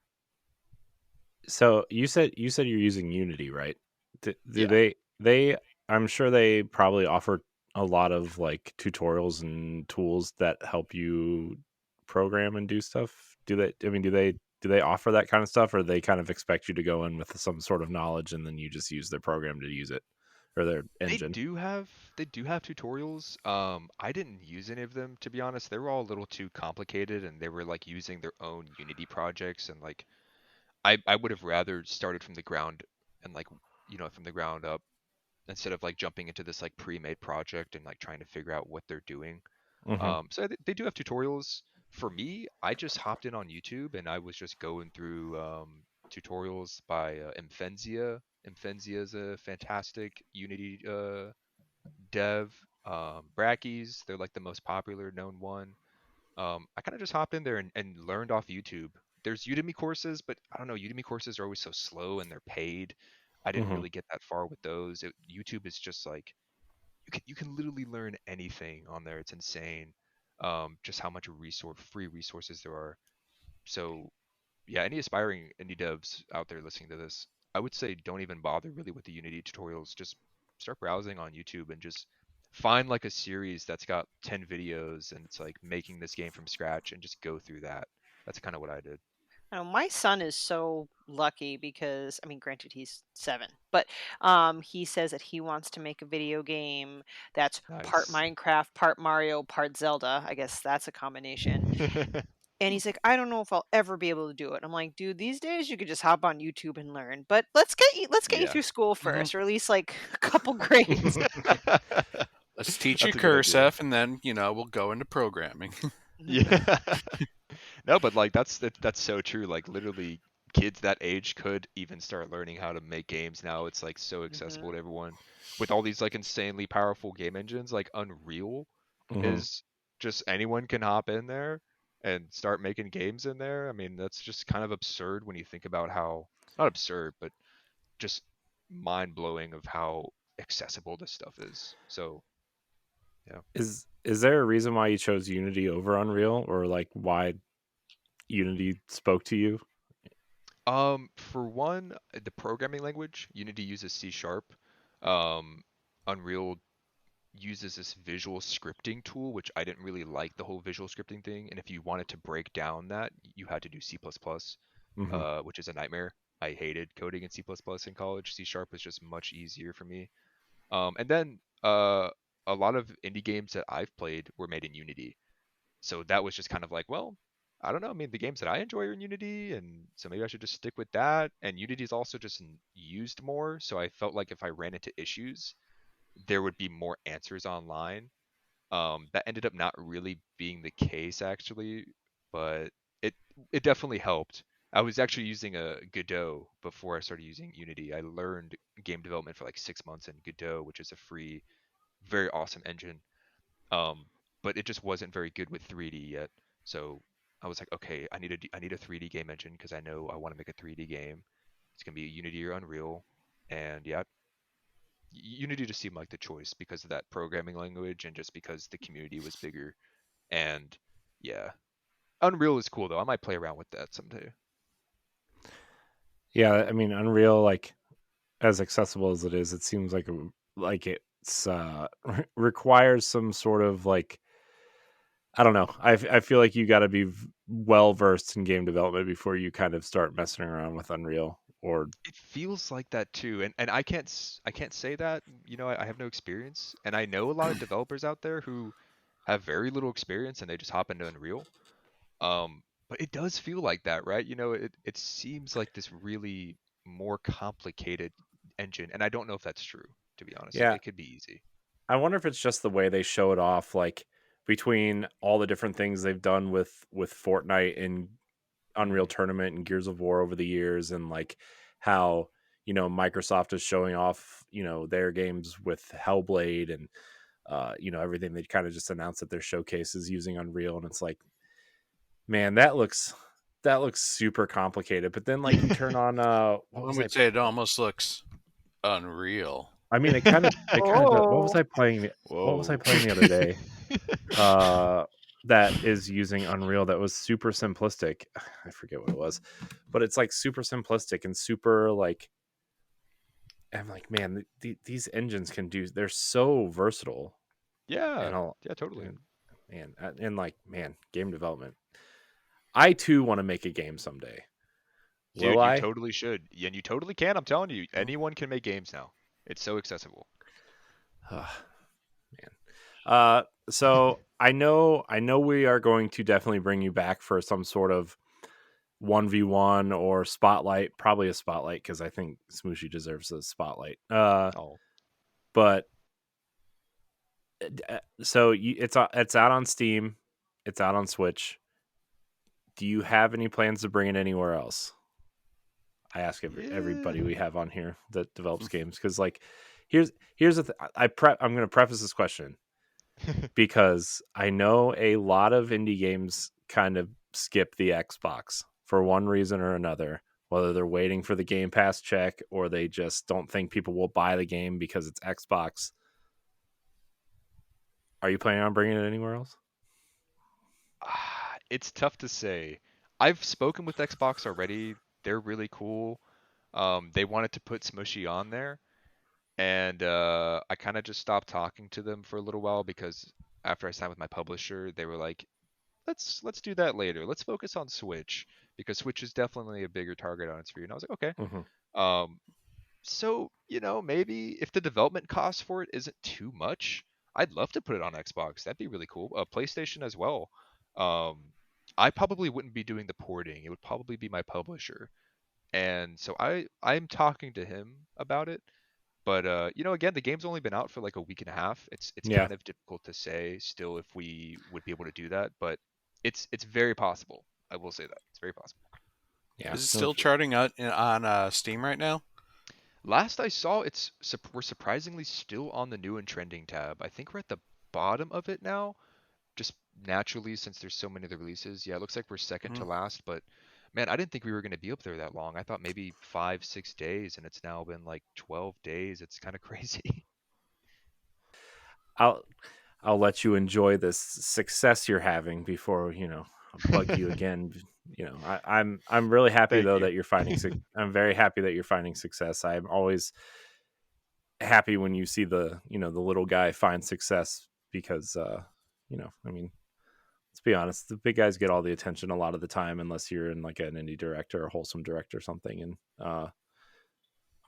So you said you're using Unity, right? Do Yeah. they I'm sure they probably offer a lot of like tutorials and tools that help you program and do stuff. Do they offer that kind of stuff, or they kind of expect you to go in with some sort of knowledge and then you just use their program to use it, or their They engine? do have they do have tutorials. I didn't use any of them to be honest. They were all a little too complicated and they were like using their own Unity projects and like I would have rather started from the ground and like from the ground up instead of like jumping into this like pre-made project and like trying to figure out what they're doing. Hmm. So they do have tutorials. For me, I just hopped in on YouTube and I was just going through tutorials by Infenzia. Infenzia is a fantastic Unity dev. Brackeys, they're like the most popular known one. I kind of just hopped in there and learned off YouTube. There's Udemy courses, but I don't know, Udemy courses are always so slow and they're paid. I didn't Hmm. really get that far with those. YouTube is just like you can literally learn anything on there. It's insane. Just how much free resources there are. So yeah, any aspiring indie devs out there listening to this, I would say don't even bother really with the Unity tutorials. Just start browsing on YouTube and just find like a series that's got 10 videos and it's like making this game from scratch and just go through that. That's kind of what I did. My son is so lucky because, I mean, granted he's 7, but he says that he wants to make a video game that's part Nice. Minecraft, part Mario, part Zelda. I guess that's a combination. And he's like, I don't know if I'll ever be able to do it. I'm like, dude, these days you could just hop on YouTube and learn. But let's get you Yeah. through school Mhm. first, or at least like a couple grades. Let's teach you That's a good idea. cursive, and then we'll go into programming. Yeah. No, but like that's so true. Like literally kids that age could even start learning how to make games now. It's like so accessible Mhm. to everyone with all these like insanely powerful game engines. Like Unreal Hmm. is just anyone can hop in there and start making games in there. I mean, that's just kind of absurd when you think about how, not absurd, but just mind blowing of how accessible this stuff is. So yeah. Is there a reason why you chose Unity over Unreal, or like why Unity spoke to you? For one, the programming language, Unity uses C sharp. Um, Unreal uses this visual scripting tool, which I didn't really like the whole visual scripting thing. And if you wanted to break down that, you had to do C++, Hmm. which is a nightmare. I hated coding in C++ in college. C sharp was just much easier for me. And then a lot of indie games that I've played were made in Unity. So that was just kind of like, well, I don't know. I mean, the games that I enjoy are in Unity, and so maybe I should just stick with that. And Unity is also just used more, so I felt like if I ran into issues, there would be more answers online. That ended up not really being the case actually, but it it definitely helped. I was actually using a Godot before I started using Unity. I learned game development for like 6 months in Godot, which is a free, very awesome engine. Um, but it just wasn't very good with 3D yet. So I was like, okay, I need a 3D game engine because I know I want to make a 3D game. It's gonna be Unity or Unreal, and yeah, Unity just seemed like the choice because of that programming language and just because the community was bigger. And yeah, Unreal is cool though. I might play around with that someday. Yeah, I mean Unreal, like as accessible as it is, it seems like it's requires some sort of like, I don't know. I feel like you got to be well versed in game development before you kind of start messing around with Unreal. Or It feels like that too, and I can't say that. You know, I have no experience, and I know a lot of developers out there who have very little experience and they just hop into Unreal. But it does feel like that, right? You know, it seems like this really more complicated engine, and I don't know if that's true, to be honest. yeah, It could be easy. I wonder if it's just the way they show it off, like between all the different things they've done with Fortnite and Unreal Mm. Tournament and Gears of War over the years, and like how Microsoft is showing off their games with Hellblade and everything they kind of just announced at their showcases using Unreal, and it's like, man, that looks super complicated. But then like you turn on what One was I would say it almost looks unreal. I mean it kind of does. What was Oh. I playing what was I Whoa. playing the other day uh that is using Unreal that was super simplistic? I forget what it was, but it's like super simplistic and super like, I'm like, man, these engines can do, they're so versatile. And Yeah, I'll yeah, totally. and and like, man, game development, I too want to make a game someday. Will Dude, you I? totally should. And you totally can. I'm telling you, Oh, anyone can make games now. It's so accessible. man. So I know we are going to definitely bring you back for some sort of 1v1 or spotlight, probably a spotlight, because I think Smooshy deserves a spotlight. Oh. But so it's out on Steam, it's out on Switch. Do you have any plans to bring it anywhere else? I ask Yeah. everybody we have on here that develops games, because like, here's the I'm going to preface this question because I know a lot of indie games kind of skip the Xbox for one reason or another, whether they're waiting for the Game Pass check or they just don't think people will buy the game because it's Xbox. Are you planning on bringing it anywhere else? It's tough to say. I've spoken with Xbox already. They're really cool. They wanted to put Smushy on there, and I kind of just stopped talking to them for a little while because after I signed with my publisher, they were like, let's do that later. Let's focus on Switch because Switch is definitely a bigger target audience for you. And I was like, okay. Mm-hmm. Um, so maybe if the development cost for it isn't too much, I'd love to put it on Xbox. That'd be really cool. PlayStation as well. Um, I probably wouldn't be doing the porting. It would probably be my publisher. And so I'm talking to him about it. But again, the game's only been out for like a week and a half. It's Yeah. kind of difficult to say still if we would be able to do that, but it's very possible. I will say that. It's very possible. Yeah. Is it No, still charting out on Steam right now? Last I saw, we're surprisingly still on the new and trending tab. I think we're at the bottom of it now, just naturally since there's so many of the releases. Yeah, it looks like we're second to Mhm. last, but man, I didn't think we were going to be up there that long. I thought maybe 5, 6 days, and it's now been like 12 days. It's kind of crazy. I'll I'll let you enjoy this success you're having before bug you again. I'm really happy Thank though you. that you're finding. I'm very happy that you're finding success. I'm always happy when you see the little guy find success because I mean, let's be honest, the big guys get all the attention a lot of the time unless you're in like an indie director or wholesome director or something. And I'm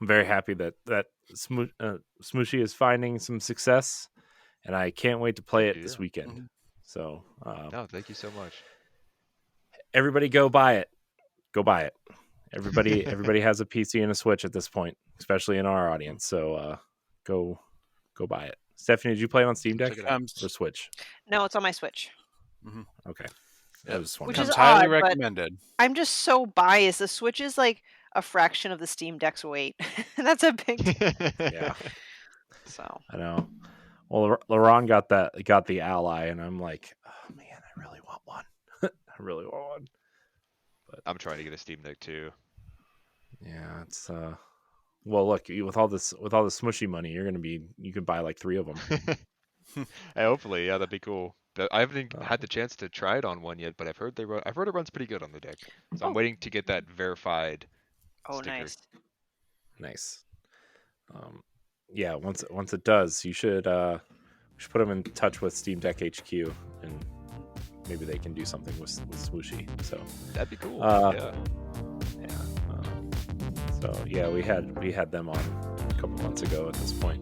very happy that Smooshy is finding some success, and I can't wait to play Thank it you. this Yeah. weekend. Mhm. So No, thank you so much. everybody, go buy it. Go buy it. Everybody has a PC and a Switch at this point, especially in our audience. So go go buy it. Stephanie, did you play it on Steam Deck Check it out. Comes. or Switch? No, it's on my Switch, Mhm. Okay, I Yep. was just which wondering. is Comes highly odd, but recommended. I'm just so biased. The Switch is like a fraction of the Steam Deck's weight. That's a big Yeah, so. I know. Well, Laurent got the Ally, and I'm like, oh man, I really want one. I really want one. But I'm trying to get a Steam Deck too. yeah, it's well, look, with all the smushy money, you can buy like 3 of them. Hey, hopefully, yeah, that'd be cool. I haven't Uh, had the chance to try it on one yet, but I've heard it runs pretty good on the deck. So I'm Oh, waiting to get that verified oh, sticker. nice. nice. Um, yeah, once it does, we should put them in touch with Steam Deck HQ, and maybe they can do something with Smooshy. So, That'd be cool. uh, Yeah. yeah. So we had them on a couple months ago. At this point,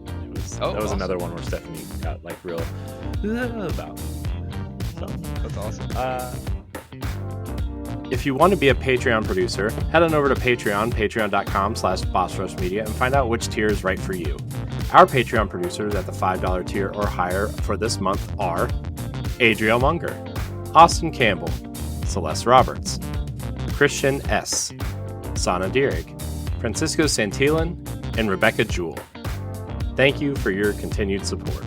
Oh, that was another awesome. one where Stephanie got like real about. So, That's awesome. if you want to be a Patreon producer, head on over to patreon.com/bossrushmedia, and find out which tier is right for you. Our Patreon producers at the $5 tier or higher for this month are Adriel Munger, Austin Campbell, Celeste Roberts, Christian S., Sana Dierig, Francisco Santillan, and Rebecca Jewell. Thank you for your continued support.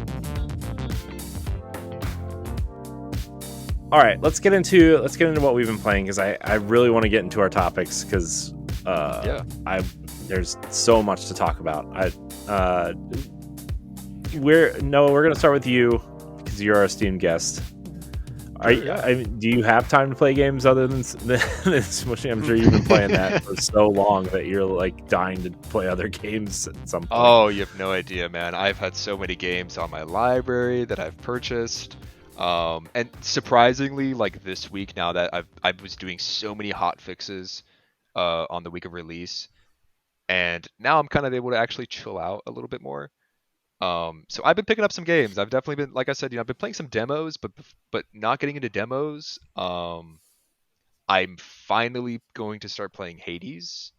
All right, let's get into what we've been playing because I really want to get into our topics because Yeah. there's so much to talk about. We're gonna start with you because you're our esteemed guest. Sure, yeah. Do you have time to play games other than Smushy? I'm sure you've been playing that for so long that you're like dying to play other games at some point. Oh, you have no idea, man. I've had so many games on my library that I've purchased. And surprisingly, like this week now that I was doing so many hot fixes on the week of release, and now I'm kind of able to actually chill out a little bit more. So I've been picking up some games. I've definitely been, like I said, I've been playing some demos, but not getting into demos. I'm finally going to start playing Hades.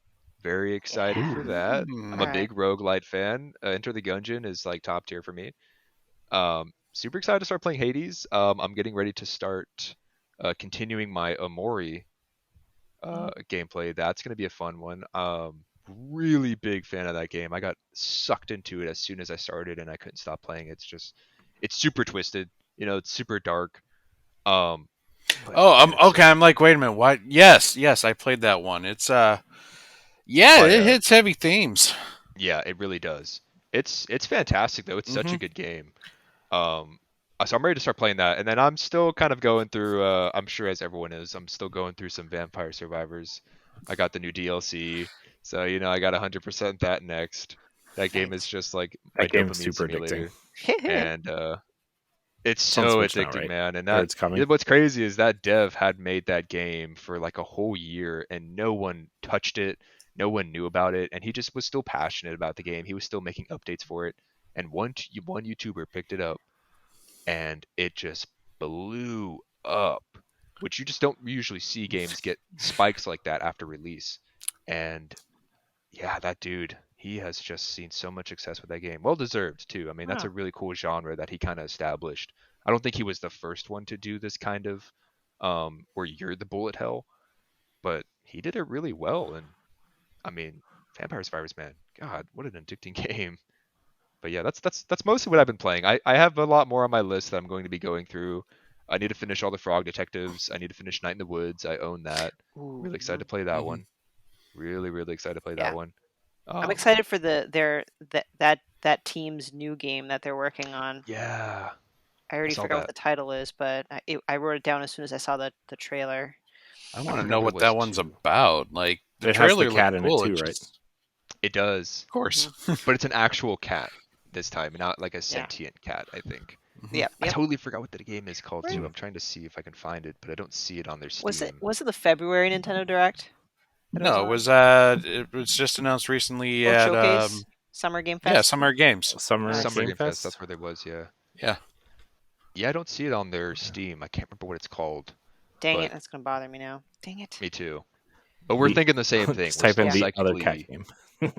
Very excited Yeah. for that. I'm Mm. a All right. big roguelite fan. Enter the Gungeon is like top tier for me. Super excited to start playing Hades. I'm getting ready to start continuing my Omori gameplay. That's going to be a fun one. Really big fan of that game. I got sucked into it as soon as I started, and I couldn't stop playing. It's super twisted. It's super dark. Um, but Oh, man, it's okay. so I'm like, wait a minute. What? Yes, yes. I played that one. Yeah, oh it yeah, hits heavy themes. yeah, it really does. It's fantastic though. It's such Hmm. a good game. Um, so I'm ready to start playing that, and then I'm still kind of going through. I'm sure as everyone is, I'm still going through some Vampire Survivors. I got the new DLC, so I got 100% that next. That game is Nice. just like my That game's dopamine super addicting. simulator, and it's It's on so Switch now, addicting, right? man. And Or that it's coming. what's crazy is that dev had made that game for like a whole year, and no one touched it. No one knew about it, and he just was still passionate about the game. He was still making updates for it, and one YouTuber picked it up and it just blew up, which you just don't usually see games get spikes like that after release. And yeah, that dude, he has just seen so much success with that game. Well deserved too. I mean, that's Wow. a really cool genre that he kind of established. I don't think he was the first one to do this kind of where you're the bullet hell, but he did it really well. And I mean, Vampire Survivors, man, God, what an addicting game. But yeah, that's mostly what I've been playing. I have a lot more on my list that I'm going to be going through. I need to finish all the Frog Detectives. I need to finish Night in the Woods. I own that. Ooh, Really excited to play that Mhm. one. Really, really excited to play that yeah. one. I'm excited for that team's new game that they're working on. Yeah, I I already saw forgot what that. the title is, but I wrote it down as soon as I saw the trailer. I I want to forgot know what it what was that one's too. about. Like the It has the trailer looked cat in it cool. too, It right? just, It does, of course. but it's an actual cat this time, not like a Yeah. sentient cat, I think. Mhm. Yep. I Yep. totally forgot what the game is called too. Where- I'm trying to see if I can find it, but I don't see it on their Was it Steam. the February Nintendo Direct that it was No, on? it was just announced recently World at Showcase, Summer Game yeah, Fest. Summer Games. Summer Nice. Summer Game Game Fest, Fest. that's where there was, yeah. Yeah. Yeah, I don't see it on their Steam. I can't remember what it's called, Dang it, but that's gonna bother me now. Dang it. me too. But we're The thinking the same thing. just We're type still in Yeah. the other cat psychically, game.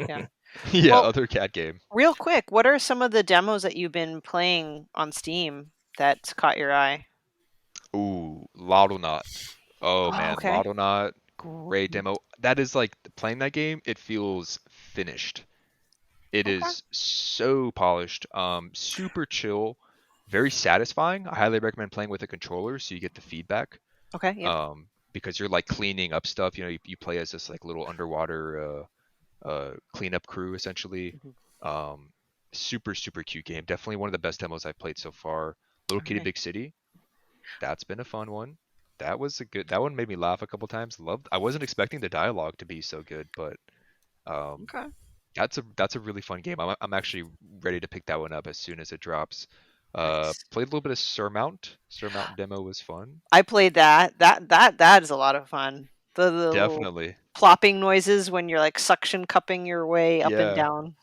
Yeah. yeah, Well, other cat game. real quick, what are some of the demos that you've been playing on Steam that's caught your eye? Ooh, Loudonauts. Oh Oh, man, okay. Loudonauts, great demo. That is like playing that game, it feels finished. It Okay. is so polished, super chill, very satisfying. I highly recommend playing with a controller so you get the feedback. Okay. Yep. Because you're like cleaning up stuff. You know, you play as this like little underwater cleanup crew essentially. Mhm. Um, super cute game. Definitely one of the best demos I've played so far. Little All Kitty right. Big City. That's been a fun one. That was a good. That one made me laugh a couple times. Loved. I wasn't expecting the dialogue to be so good, but um, Okay. that's a really fun game. I'm actually ready to pick that one up as soon as it drops. Nice. Played a little bit of Surmount. Surmount demo was fun. I played that. That is a lot of fun. The little Definitely. plopping noises when you're like suction cupping your way up and Yeah. down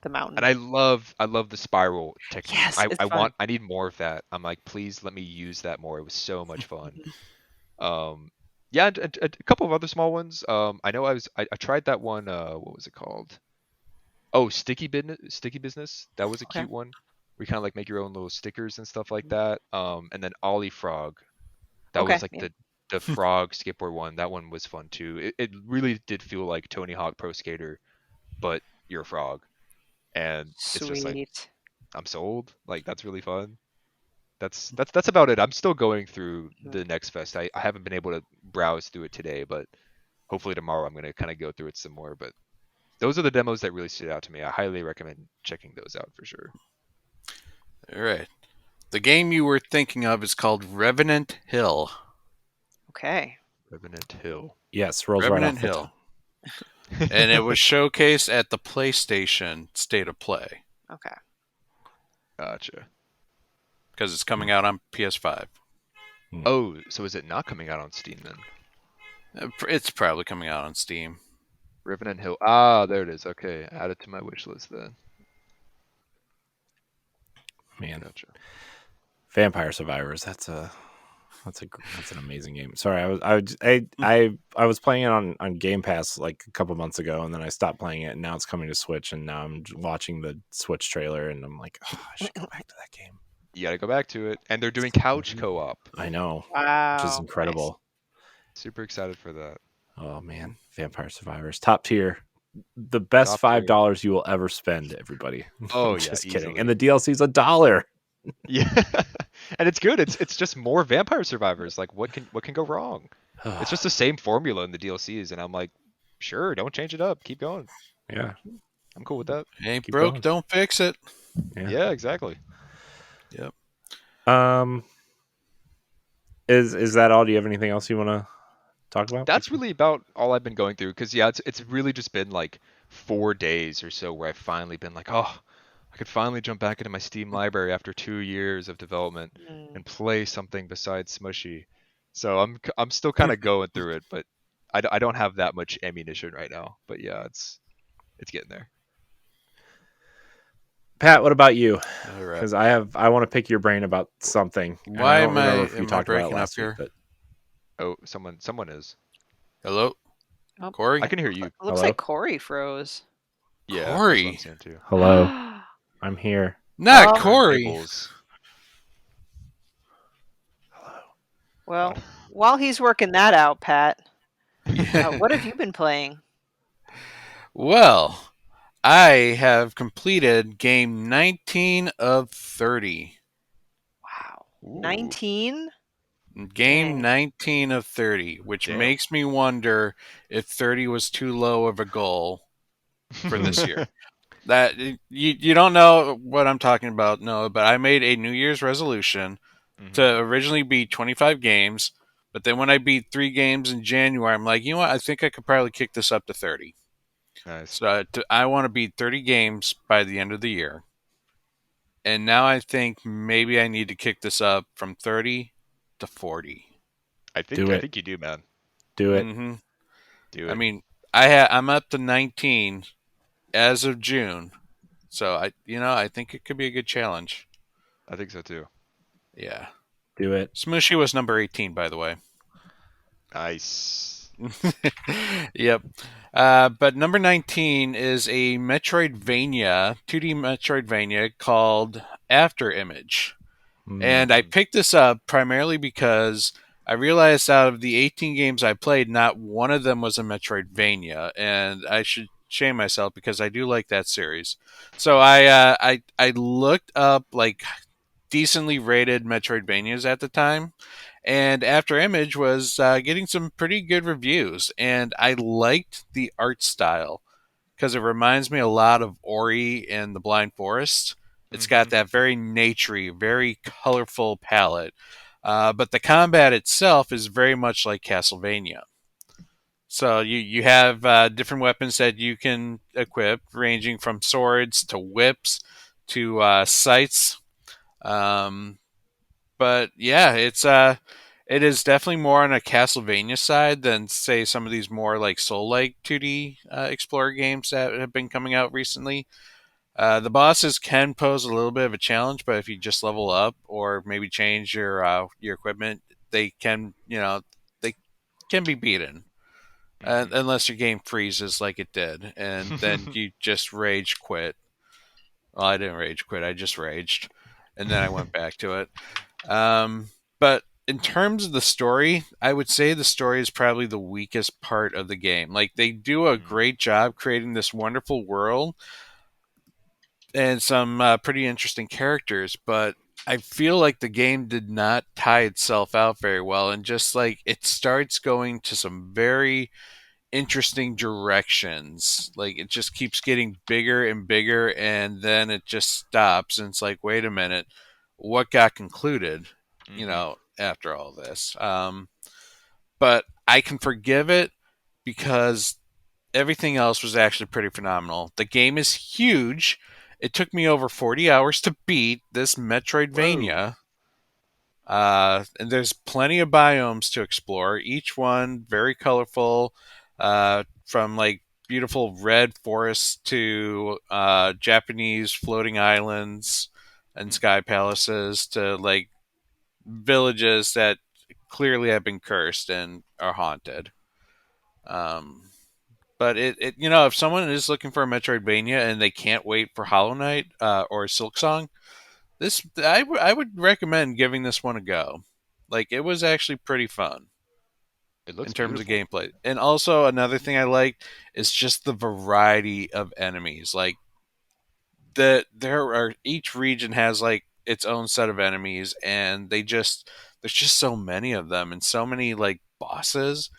the And mountain. I love the spiral technique. Yes, it's fun. I need more of that. I'm like, please let me use that more. It was so much fun. Um, yeah, and a couple of other small ones. I know I tried that one. What was it called? Oh, Sticky Business. Sticky Business. That was a Okay. cute one. We kind of like make your own little stickers and stuff like that. And then Ollie Frog. That Okay. was like Yeah. the frog skateboard one. That one was fun too. It really did feel like Tony Hawk Pro Skater, but you're a frog, and it's just like Sweet. I'm sold. Like that's really fun. That's about it. I'm still going through Mhm. the next fest. I haven't been able to browse through it today, but hopefully tomorrow I'm gonna kind of go through it some more. But those are the demos that really stood out to me. I highly recommend checking those out for sure. All right. The game you were thinking of is called Revenant Hill. Okay. Revenant Hill. Yes, rolls right Revenant off the Hill. tongue. And it was showcased at the PlayStation State of Play Okay. Gotcha. because it's coming out on PS5. Oh, so is it not coming out on Steam then? It's probably coming out on Steam. Revenant Hill. Ah, there it is. Okay, add it to my wish list then. Man, Gotcha. Vampire Survivors. That's an amazing game. Sorry, I was playing it on Game Pass like a couple months ago, and then I stopped playing it, and now it's coming to Switch, and now I'm watching the Switch trailer, and I'm like, oh, I should go back to that game. You gotta go back to it. And they're doing couch co-op. I know, Wow. which is incredible. Super excited for that. Oh man, Vampire Survivors, top tier, the best Top tier. $5 you will ever spend. Everybody. Oh, I'm yeah, just kidding. easily. And the DLC's $1. Yeah. And it's good. It's just more Vampire Survivors. Like what can go wrong? It's just the same formula in the DLCs, and I'm like, sure, don't change it up. Keep going. Yeah, I'm cool with that. Ain't Keep broke, going. don't fix it. Yeah, exactly. Yep. Is that all? Do you have anything else you want to talk about? That's really about all I've been going through. Because yeah, it's really just been like 4 days or so where I've finally been like, oh, I could finally jump back into my Steam library after 2 years of development Mm. and play something besides Smushy. So I'm still kind of going through it, but I don't have that much ammunition right now. But yeah, it's getting there. Pat, what about you? All right. Because I want to pick your brain about something. and Why I don't am remember I if you am I talked about it breaking up last week, here? but Oh, someone is. Hello, Oh. Corey. I can hear you. It looks Hello? like Corey froze. Yeah, that's what Corey. I'm saying too. hello, I'm here. Not Oh. Corey. Tables. Well, while he's working that out, Pat, What have you been playing? Well, I have completed game 19 of 30. Wow. Ooh, 19? Game Dang. 19 of 30, which damn. makes me wonder if 30 was too low of a goal for this year. That you don't know what I'm talking about, no, but I made a New Year's resolution to Mhm. originally beat 25 games, but then when I beat 3 games in January, I'm like, you know what? I think I could probably kick this up to 30. Nice. So I want to beat 30 games by the end of the year. And now I think maybe I need to kick this up from 30 to 40. Do I it. think you do, man. Do it. hmm Do I it. mean, I'm up to 19 as of June. So I think it could be a good challenge. I think so too. Yeah. Do it. Smushi was number 18, by the way. Nice. Yep. But number 19 is a Metroidvania, 2D Metroidvania called After Image. And I Mm. picked this up primarily because I realized out of the 18 games I played, not one of them was a Metroidvania, and I should shame myself because I do like that series. So I looked up like decently rated Metroidvanias at the time, and After Image was getting some pretty good reviews, and I liked the art style because it reminds me a lot of Ori and the Blind Forest. It's got Mhm. that very naturey, very colorful palette. But the combat itself is very much like Castlevania. So you have different weapons that you can equip, ranging from swords to whips to scythes. Um, but yeah, it is definitely more on a Castlevania side than say some of these more like Soul-like 2D Explorer games that have been coming out recently. The bosses can pose a little bit of a challenge, but if you just level up or maybe change your equipment, they can they can be beaten. Mhm. Unless your game freezes like it did, and then you just rage quit. Well, I didn't rage quit; I just raged, and then I went back to it. But in terms of the story, I would say the story is probably the weakest part of the game. Like they do a Mm. great job creating this wonderful world and some pretty interesting characters, but I feel like the game did not tie itself out very well, and just like it starts going to some very interesting directions. Like it just keeps getting bigger and bigger, and then it just stops, and it's like, wait a minute, what got concluded? Mhm. After all this, but I can forgive it because everything else was actually pretty phenomenal. The game is huge. It took me over 40 hours to beat this Whoa. Metroidvania. And there's plenty of biomes to explore, each one very colorful, from like beautiful red forests to Japanese floating islands and Mm. sky palaces to like villages that clearly have been cursed and are haunted. Um, but if someone is looking for a Metroidvania and they can't wait for Hollow Knight or Silksong, I would recommend giving this one a go. Like it was actually pretty fun It in looks terms of beautiful. gameplay. And also another thing I liked is just the variety of enemies. Like there are each region has like its own set of enemies, and there's just so many of them and so many like bosses.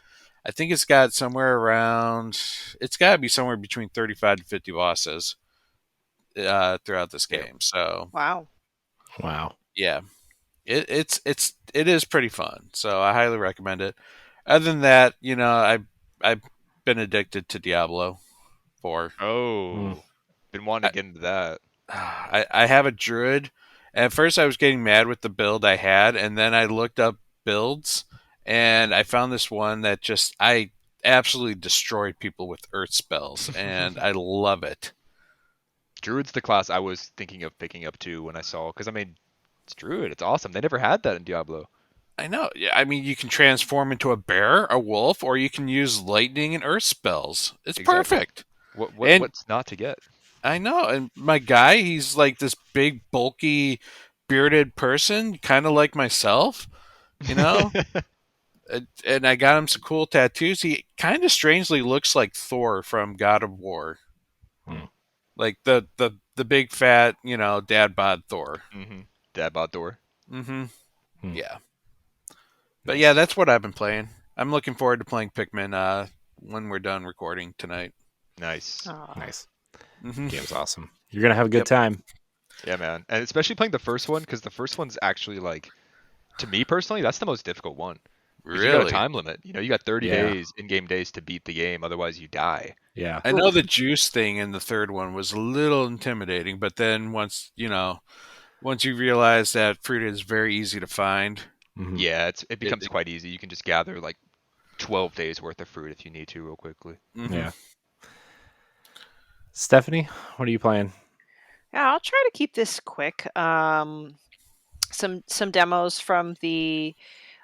I think it's got to be somewhere between 35 to 50 bosses throughout this Damn. game. So Wow. Wow. yeah, it is pretty fun. So I highly recommend it. Other than that, I've been addicted to Diablo 4. Mm. Oh. Been wanting I, to get into that. I have a druid. At first, I was getting mad with the build I had, and then I looked up builds, and I found this one that just I absolutely destroyed people with earth spells, and I love it. Druid's the class I was thinking of picking up too when I saw, because I mean, it's Druid. It's awesome. They never had that in Diablo. I know. Yeah, I mean, you can transform into a bear, a wolf, or you can use lightning and earth spells. It's Exactly. perfect. And What's not to get? I know. And my guy, he's like this big, bulky, bearded person, kind of like myself. You know, And I got him some cool tattoos. He kind of strangely looks like Thor from God of War, Hmm. like the big fat, dad bod Thor. Mm-hmm. Dab outdoor. Mm-hmm. Hmm. Yeah, but yeah, Nice. that's what I've been playing. I'm looking forward to playing Pikmin when we're done recording tonight. Nice. Aw. Nice. Mm-hmm. Game's awesome. You're gonna have a good Yep. time. Yeah, man. And especially playing the first one, because the first one's actually like, to me personally, that's the most difficult one. Because you got a Really, time limit. You got 30 Yeah. days, in-game days to beat the game, otherwise you die. Yeah. I know Oof. the juice thing in the third one was a little intimidating, but then once you realize that fruit is very easy to find, Hmm. Yeah, it it, becomes it quite easy. You can just gather like 12 days worth of fruit if you need to real quickly. hmm Yeah. Stephanie, what are you playing? Yeah, I'll try to keep this quick. Some demos from the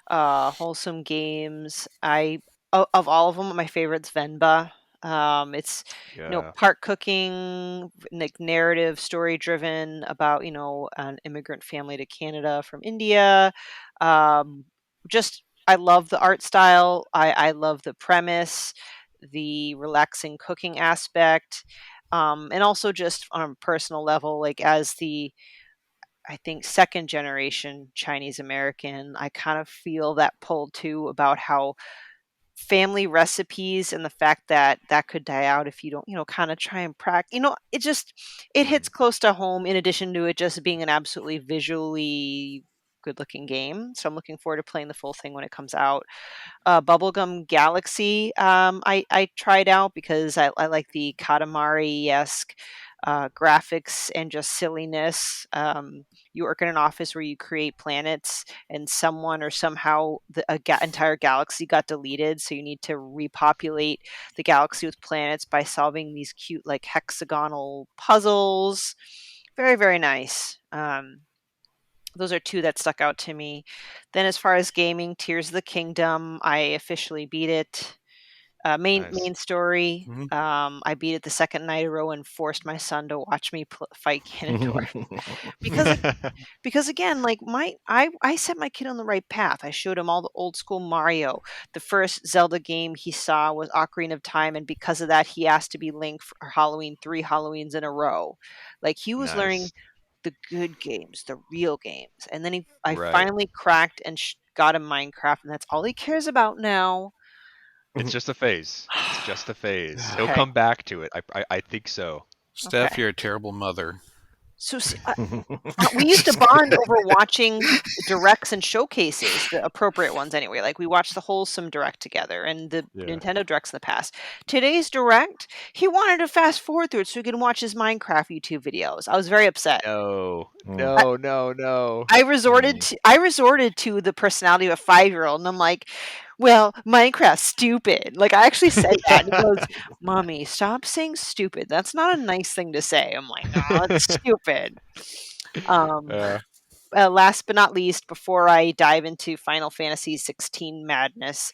wholesome games. Of all of them, my favorite's Venba. It's Yeah. part cooking, like narrative, story driven about an immigrant family to Canada from India. Um, just I love the art style. I love the premise, the relaxing cooking aspect, and also just on a personal level, like as the I think second generation Chinese American, I kind of feel that pull too about how family recipes and the fact that that could die out if you don't, kind of try and practice. It hits Mhm. close to home in addition to it just being an absolutely visually good looking game. So I'm looking forward to playing the full thing when it comes out. Bubblegum Galaxy, I tried out because I like the Katamari-esque graphics and just silliness. You work in an office where you create planets, and someone or somehow entire galaxy got deleted, so you need to repopulate the galaxy with planets by solving these cute, like hexagonal puzzles. Very, very nice. Those are two that stuck out to me. Then, as far as gaming, Tears of the Kingdom, I officially beat it. Nice. Main story. hmm I beat it the second night in a row and forced my son to watch me fight Ganondorf because because again, like I set my kid on the right path. I showed him all the old school Mario. The first Zelda game he saw was Ocarina of Time, and because of that, he asked to be Link for Halloween 3 Halloweens in a row. Like he was learning Nice. the good games, the real games, and then I Right. finally cracked and got him Minecraft, and that's all he cares about now. It's just a phase. It's just a phase. He'll Okay, come back to it. I think so. Steph, okay. you're a terrible mother. So we used to bond over watching directs and showcases, the appropriate ones anyway. Like we watched the wholesome direct together and the Yeah. Nintendo directs in the past. Today's direct, he wanted to fast forward through it so he could watch his Minecraft YouTube videos. I was very upset. No. Mm, I, No, no, no. mm. I resorted to the personality of a 5-year-old, and I'm like, "Well, Minecraft's stupid." Like I actually said that, and he goes, "Mommy, stop saying stupid. That's not a nice thing to say." I'm like, "No, it's stupid." Um, uh, Last but not least, before I dive into Final Fantasy 16 madness,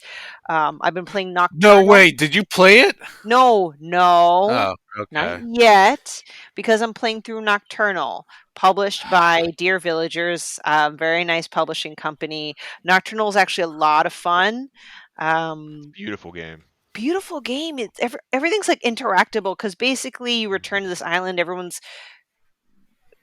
I've been playing No, Nocturnal. wait, did you play it? No, no, Oh, not okay. yet, because I'm playing through Nocturnal, published by Dear Villagers, very nice publishing company. Nocturnal is actually a lot of fun. Um, Beautiful game. Beautiful game. Everything's like interactable because basically you return to this island. Everyone's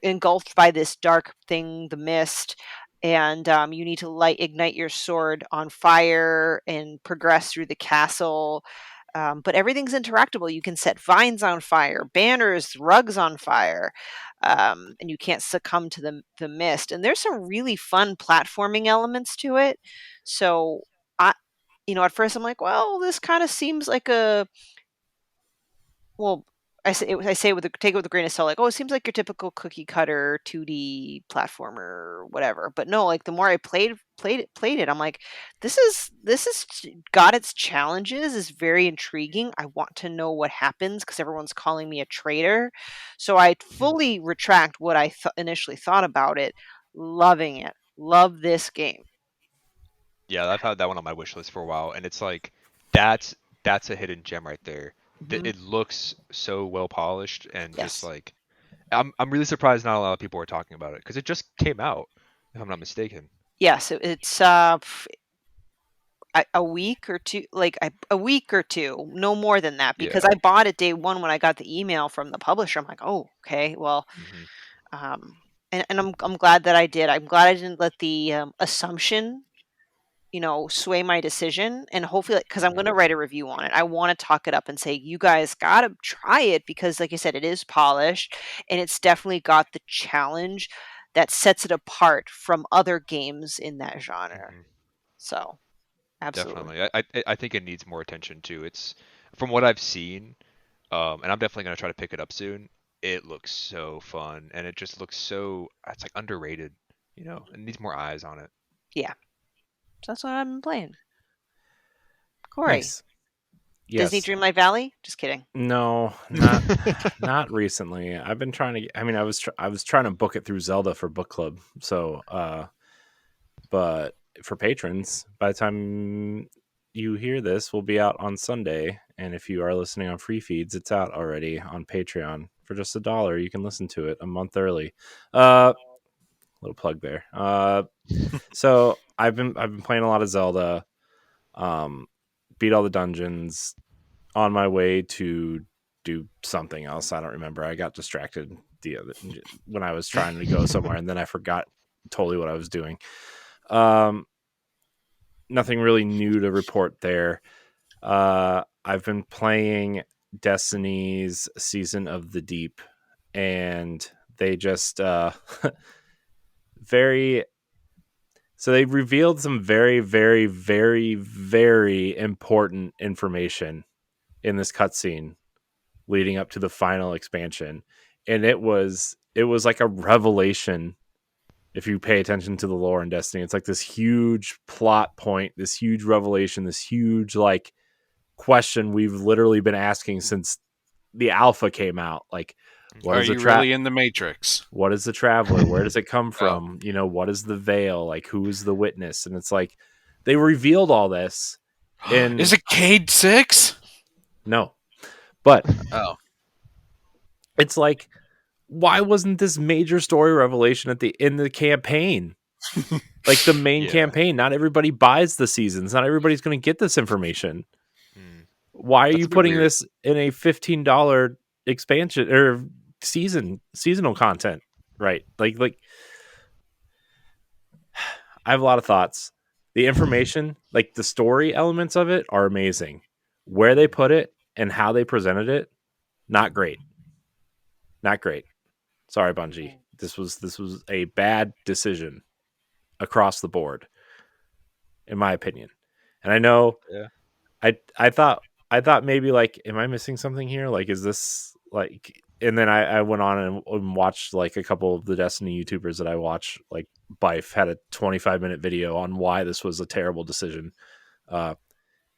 engulfed by this dark thing, the mist, and you need to ignite your sword on fire and progress through the castle. But everything's interactable. You can set vines on fire, banners, rugs on fire, and you can't succumb to the mist. And there's some really fun platforming elements to it. So I, at first I'm like, well, this kind of seems like a well, I say take it with a grain of salt, like, "Oh, it seems like your typical cookie cutter 2D platformer, whatever." But no, like the more I played it, I'm like, this is got its challenges, is very intriguing. I want to know what happens because everyone's calling me a traitor. So I fully retract what I initially thought about it. Loving it. Love this game. Yeah, I've had that one on my wish list for a while, and it's like that's that's a hidden gem right there. Mhm. It looks so well polished and just Yes. like I'm really surprised not a lot of people are talking about it because it just came out, if I'm not mistaken. Yes, it's a week or two, a week or two, no more than that, because Yeah. I bought it day one when I got the email from the publisher. I'm like, oh, okay, well, Hmm. um, and I'm glad that I did. I'm glad I didn't let the assumption, sway my decision. And hopefully, because I'm Hmm. going to write a review on it, I want to talk it up and say, you guys got to try it, because, like I said, it is polished and it's definitely got the challenge that sets it apart from other games in that genre. Hmm. So, absolutely. Definitely. I think it needs more attention too. It's from what I've seen, and I'm definitely gonna try to pick it up soon. It looks so fun, and it just looks so it's like underrated. It needs more eyes on it. Yeah. So that's what I've been playing. Corey, Nice. Disney Yes. Dreamlight Valley? Just kidding. No, not recently. I've been trying to. I mean, I was trying to book it through Zelda for book club. So, but for patrons, by the time you hear this, will be out on Sunday. And if you are listening on free feeds, it's out already on Patreon for just $1. You can listen to it a month early. Little plug there. So I've been playing a lot of Zelda. Um, beat all the dungeons. On my way to do something else. I don't remember. I got distracted when I was trying to go somewhere, and then I forgot totally what I was doing. Um, Nothing really new to report there. I've been playing Destiny's Season of the Deep, and they just very so they revealed some very, very, very, very important information in this cutscene leading up to the final expansion, and it was like a revelation. If you pay attention to the lore in Destiny, it's like this huge plot point, this huge revelation, this huge like question we've literally been asking since the alpha came out. Like, what Are is a you trap? really in the Matrix? What is the traveler? Where does it come Oh. from? What is the veil? Like, who is the witness? And it's like they revealed all this Is in it Cade 6? no, but Oh. it's like, why wasn't this major story revelation in the campaign? Like the main Yeah. campaign. Not everybody buys the seasons. Not everybody's going to get this information. Hmm. Why are That's you a bit putting weird. this in a $15 expansion or seasonal content? Right. Like I have a lot of thoughts. The information, like the story elements of it are amazing. Where they put it and how they presented it, not great. Not great. Sorry, Bungie. This was a bad decision across the board, in my opinion. And I know Yeah. I thought maybe like, am I missing something here? Like, is this like? And then I went on and watched like a couple of the Destiny YouTubers that I watch. Like Bife had a 25-minute video on why this was a terrible decision. Uh,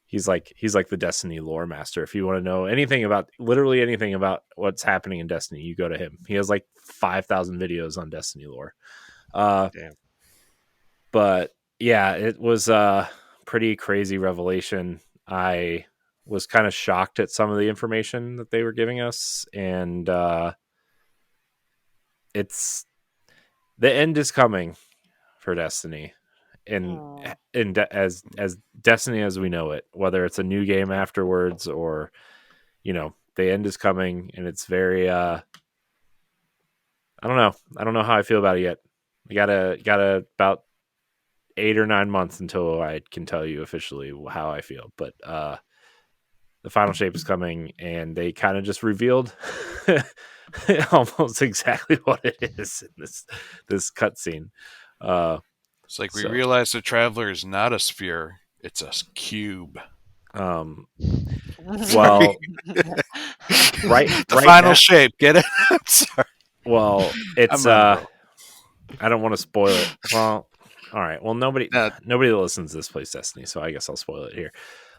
he's like the Destiny lore master. If you want to know anything about literally anything about what's happening in Destiny, you go to him. He has like 5,000 videos on Destiny lore. Uh, Damn. but yeah, it was a pretty crazy revelation. I was kind of shocked at some of the information that they were giving us, and it's the end is coming for Destiny, and Oh. as Destiny as we know it, whether it's a new game afterwards or the end is coming, and it's very I don't know how I feel about it yet. I gotta about 8 or 9 months until I can tell you officially how I feel. But the final shape is coming, and they kind of just revealed almost exactly what it is in this cutscene. Uh, It's like we so, realize the Traveler is not a sphere, it's a cube. um, Sorry. well, right, The right final now, shape, get it? I'm sorry. well, I'm it's on a roll. I don't want to spoil it. Well, all right. Well, nobody No, nobody that listens to this plays Destiny, so I guess I'll spoil it here.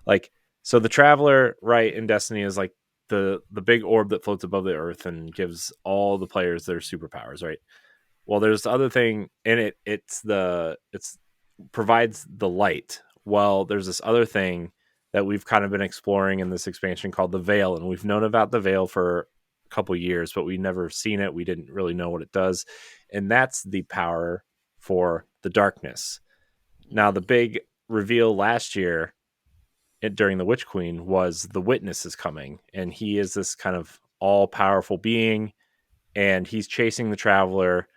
Like, so the Traveler, right, in Destiny is like the big orb that floats above the earth and gives all the players their superpowers, right? Well, there's the other thing in it. It's provides the light. Well, there's this other thing that we've kind of been exploring in this expansion called the Veil, and we've known about the Veil for a couple years, but we never seen it. We didn't really know what it does, and that's the power for the darkness. Now, the big reveal last year during the Witch Queen was the Witness is coming, and he is this kind of all powerful being, and he's chasing the Traveler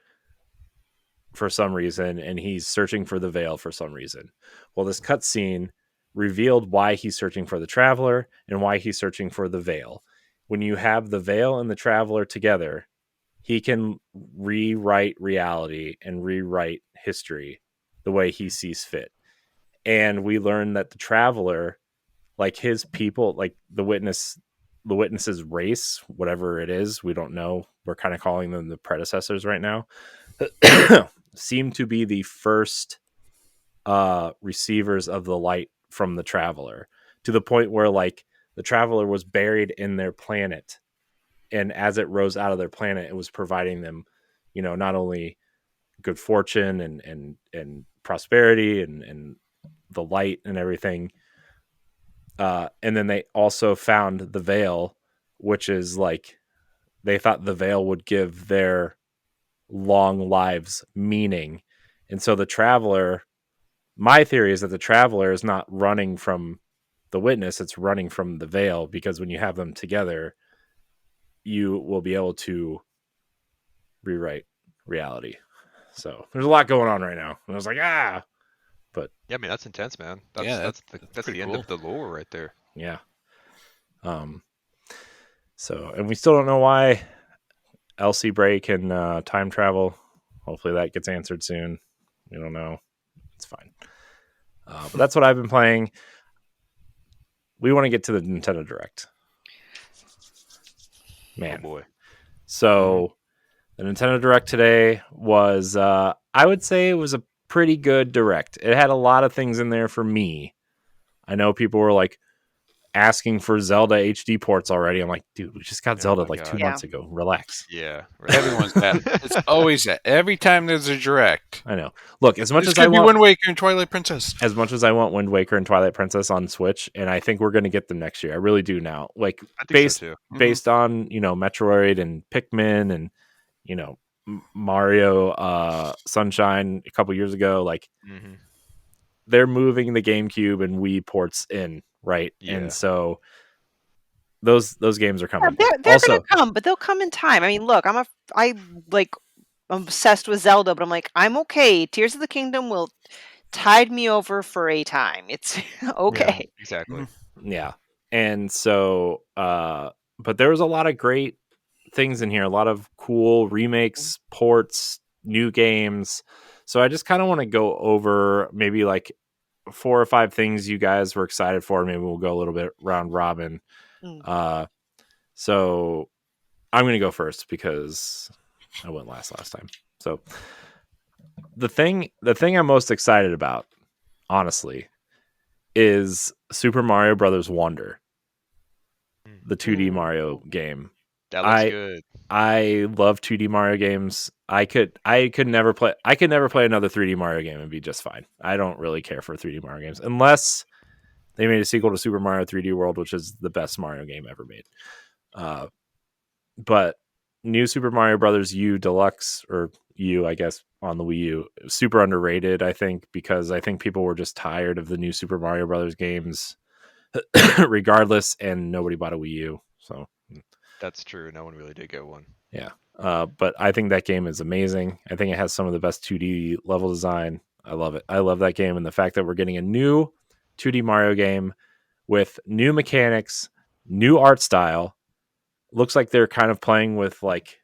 for some reason, and he's searching for the Veil for some reason. Well, this cutscene revealed why he's searching for the Traveler and why he's searching for the Veil. When you have the Veil and the Traveler together, he can rewrite reality and rewrite history the way he sees fit. And we learned that the Traveler, like his people, like the witness's race, whatever it is, we don't know. We're kind of calling them the predecessors right now. Seem to be the first receivers of the light from the Traveler, to the point where like the Traveler was buried in their planet, and as it rose out of their planet, it was providing them, not only good fortune and prosperity and the light and everything. And then they also found the Veil, which is like they thought the Veil would give their long lives meaning. And so the Traveler, my theory is that the Traveler is not running from the Witness, it's running from the Veil, because when you have them together, you will be able to rewrite reality. So there's a lot going on right now. And I was like, but Yeah, I mean that's intense, man. Yeah, That's pretty the end cool. of the lore right there. yeah. So, and we still don't know why Elsie break and time travel. Hopefully that gets answered soon. We don't know. It's fine. But that's what I've been playing. We want to get to the Nintendo Direct. Man. Oh boy. So the Nintendo Direct today was, I would say it was a pretty good Direct. It had a lot of things in there for me. I know people were like asking for Zelda HD ports already. I'm like, dude, we just got Oh Zelda my like 2 God. Yeah. months ago. Relax. Yeah. Everyone's that. It's always that. Every time there's a direct. I know. Look, as much This as I could be want Wind Waker and Twilight Princess. as much as I want Wind Waker and Twilight Princess on Switch, and I think we're going to get them next year. I really do now. Like I think based so too. based on Metroid and Pikmin and Mario Sunshine a couple years ago. Like Mm-hmm. they're moving the GameCube and Wii ports in, right? Yeah. And so those games are Yeah, coming. they're Also, gonna come, but they'll come in time. I mean, look, I like I'm obsessed with Zelda, but I'm like, I'm okay. Tears of the Kingdom will tide me over for a time. It's Yeah. okay. Exactly. yeah. And so but there was a lot of great things in here, a lot of cool remakes, ports, new games. So I just kind of want to go over maybe like 4 or 5 things you guys were excited for. Maybe we'll go a little bit round robin. Mm. So I'm going to go first because I went last time. So the thing I'm most excited about, honestly, is Super Mario Brothers Wonder, the 2D Mario game. That looks good. I love 2D Mario games. I could never play another 3D Mario game and be just fine. I don't really care for 3D Mario games unless they made a sequel to Super Mario 3D World, which is the best Mario game ever made. But New Super Mario Brothers U Deluxe, or U, I guess, on the Wii U, super underrated, I think, because I think people were just tired of the new Super Mario Brothers games regardless, and nobody bought a Wii U. So That's true. No one really did get one. yeah. But I think that game is amazing. I think it has some of the best 2D level design. I love it. I love that game, and the fact that we're getting a new 2D Mario game with new mechanics, new art style. Looks like they're kind of playing with like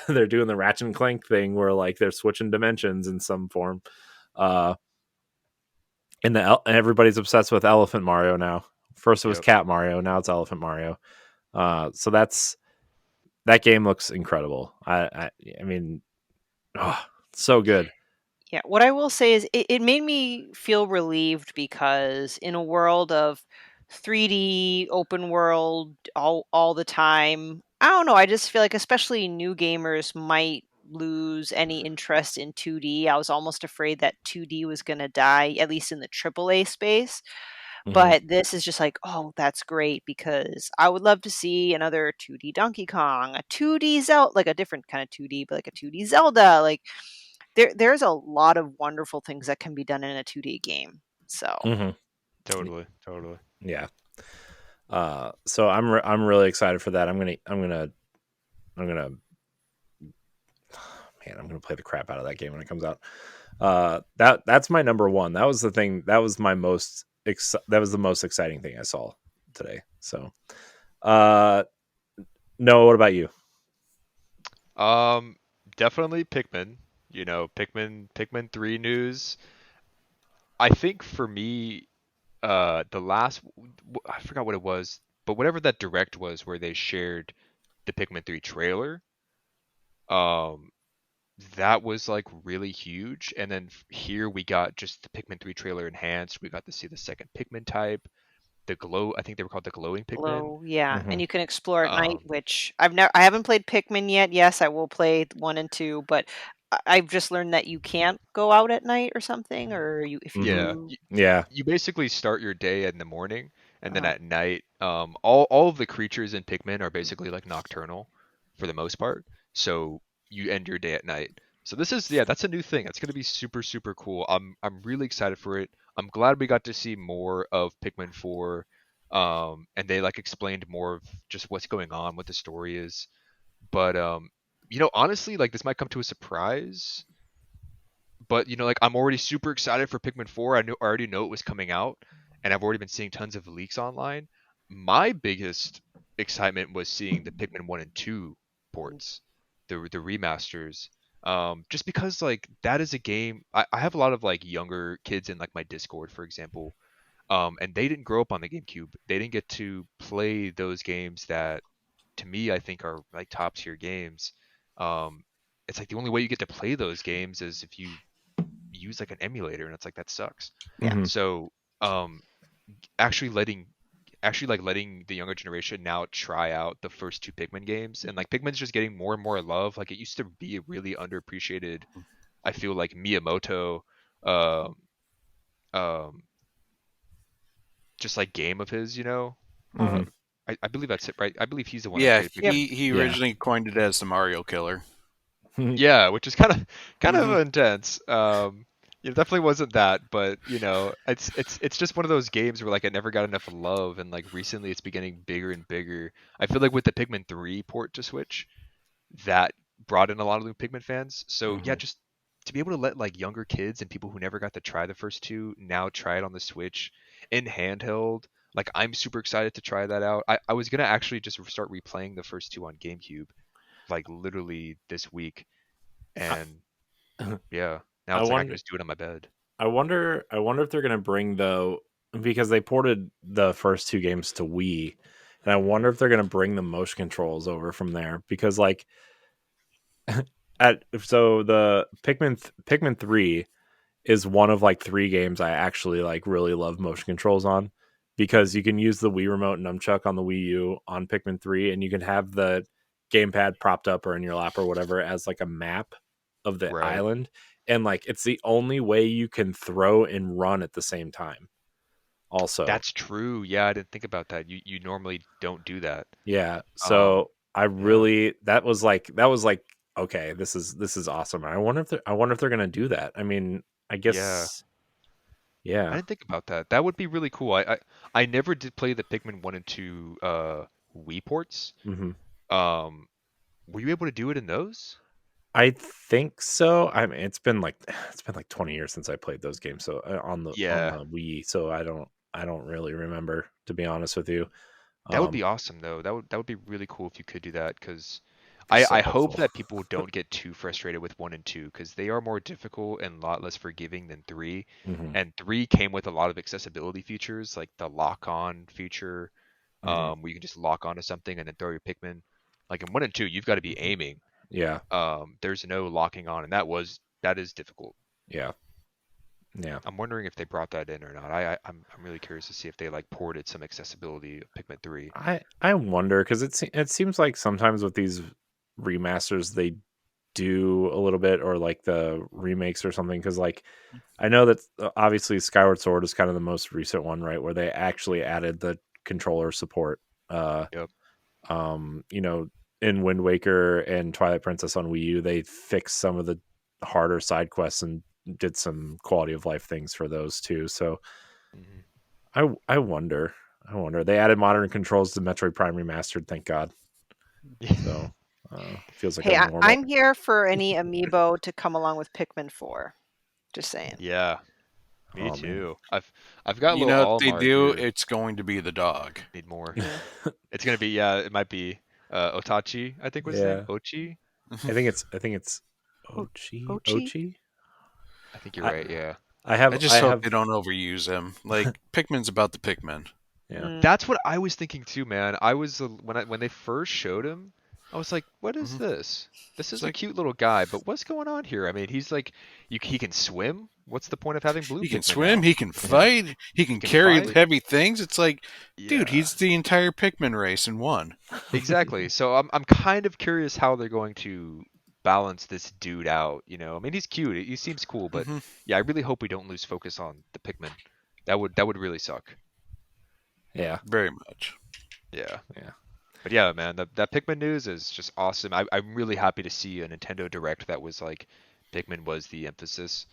they're doing the Ratchet and Clank thing where like they're switching dimensions in some form. And everybody's obsessed with Elephant Mario now. First it was Yep. Cat Mario, now it's Elephant Mario. So that game looks incredible. I mean, so good. Yeah, what I will say is it made me feel relieved because in a world of 3D open world all the time, I don't know, I just feel like especially new gamers might lose any interest in 2D. I was almost afraid that 2D was going to die, at least in the AAA space. But this is just like, oh, that's great because I would love to see another 2D Donkey Kong, a 2D Zelda, like a different kind of 2D, but like a 2D Zelda. Like there's a lot of wonderful things that can be done in a 2D game. So Mhm. Totally, totally. Yeah. So I'm really excited for that. I'm gonna man, I'm gonna play the crap out of that game when it comes out. That's my number one. That was the thing. That was my most. That was the most exciting thing I saw today. So, uh, no. What about you? Um, Definitely Pikmin. Pikmin 3 news. I think for me, the last, I forgot what it was, but whatever that direct was where they shared the Pikmin 3 trailer, um, that was like really huge. And then here we got just the Pikmin 3 trailer enhanced. We got to see the second Pikmin type, the glow. I think they were called the glowing Pikmin. glow, yeah, and Hmm. you can explore at night, Um, which I haven't played Pikmin yet. Yes, I will play 1 and 2, but I've just learned that you can't go out at night or something, or you if you Hmm. yeah, do. Yeah. you basically start your day in the morning, and then uh at night, all of the creatures in Pikmin are basically like nocturnal for the most part. So you end your day at night. So this is yeah, that's a new thing. It's gonna be super super cool. I'm really excited for it. I'm glad we got to see more of Pikmin 4, and they like explained more of just what's going on, what the story is. But honestly, like this might come to a surprise, but like I'm already super excited for Pikmin 4. I already know it was coming out, and I've already been seeing tons of leaks online. My biggest excitement was seeing the Pikmin 1 and 2 ports, the remasters. Just because like that is a game I have a lot of like younger kids in like my Discord, for example. And they didn't grow up on the GameCube. They didn't get to play those games that to me I think are like top tier games. Um, it's like the only way you get to play those games is if you use like an emulator, and it's like that sucks. Yeah. Hmm. So um actually letting the younger generation now try out the first two Pikmin games, and like Pikmin's just getting more and more love. Like it used to be a really underappreciated, I feel like Miyamoto um um just like game of his. Hmm. uh I believe that's it, right? I believe he's the one that Yeah, created Yep. Pikmin. he Yeah. originally coined it as the Mario Killer. Yeah, which is kind of Hmm. intense. It definitely wasn't that, but it's just one of those games where like it never got enough love, and like recently it's been getting bigger and bigger. I feel like with the Pikmin 3 port to Switch, that brought in a lot of new Pikmin fans. So yeah, Hmm. just to be able to let like younger kids and people who never got to try the first two now try it on the Switch in handheld. Like I'm super excited to try that out. I was gonna actually just start replaying the first two on GameCube, like literally this week, and yeah, now I it's like I can wonder. just do it on my bed. I wonder if they're gonna bring though, because they ported the first two games to Wii, and I wonder if they're gonna bring the motion controls over from there because like the Pikmin 3 is one of like three games I actually like really love motion controls on, because you can use the Wii remote nunchuck on the Wii U on Pikmin 3, and you can have the gamepad propped up or in your lap or whatever as like a map of the Right. island, and like it's the only way you can throw and run at the same time also. That's true. Yeah, I didn't think about that. You normally don't do that. Yeah, Um, so I yeah. really that was like okay, this is awesome. I wonder if they're gonna do that. I mean, I Yeah. guess I yeah. didn't think about that. That would be really cool. I never did play the Pikmin 1 and 2 Wii ports. Hmm. Um, were you able to do it in those? I think so. I mean, it's been like 20 years since I played those games, so on Yeah. the Wii, so I don't really remember, to be honest with you. That would be Um, awesome though. That would be really cool if you could do that, because be so I hope helpful. that people don't get too frustrated with 1 and 2, because they are more difficult and a lot less forgiving than 3. Hmm. And 3 came with a lot of accessibility features like the lock on feature, Hmm. where you can just lock onto something and then throw your Pikmin. Like in 1 and 2, you've got to be aiming. Yeah, There's no locking on, and that is difficult. yeah, yeah. I'm wondering if they brought that in or not. I'm really curious to see if they like ported some accessibility of Pikmin 3. I wonder, because it seems like sometimes with these remasters they do a little bit, or like the remakes or something, because like I know that obviously Skyward Sword is kind of the most recent one, right, where they actually added the controller support. Uh, Yep. you know, in Wind Waker and Twilight Princess on Wii U, they fixed some of the harder side quests and did some quality of life things for those too. So Mhm. I wonder. They added modern controls to Metroid Prime Remastered, thank God. So feels like Hey, a normal. I'm here for any amiibo to come along with Pikmin 4. Just saying. Yeah, me Oh man. too. I've got a You little know, if they Olimar do, here. it's going to be the dog. Need more. Yeah. It's gonna be, yeah. It might be Otachi, I think was his name. Yeah. Ochi. I think it's O- Ochi. Ochi? I think you're I right. Yeah. I I have just I hope have they don't overuse him. Like Pikmin's about the Pikmin. yeah. Mm. That's what I was thinking too, man. I was when they first showed him, I was like, "What is Hmm. this? This It's is a like cute little guy, but what's going on here?" I mean, he's like, he can swim. What's the point of having blue he can Pikmin swim, now? he can Yeah. fight, he He can can carry fight. heavy things. It's like, dude, Yeah, he's the entire Pikmin race in one. exactly. So I'm kind of curious how they're going to balance this dude out. I mean, he's cute. He seems cool, but Hmm. yeah, I really hope we don't lose focus on the Pikmin. That would really suck. Yeah. Very much. Yeah. Yeah. But yeah, man, that Pikmin news is just awesome. I'm really happy to see a Nintendo Direct that was like Pikmin was the emphasis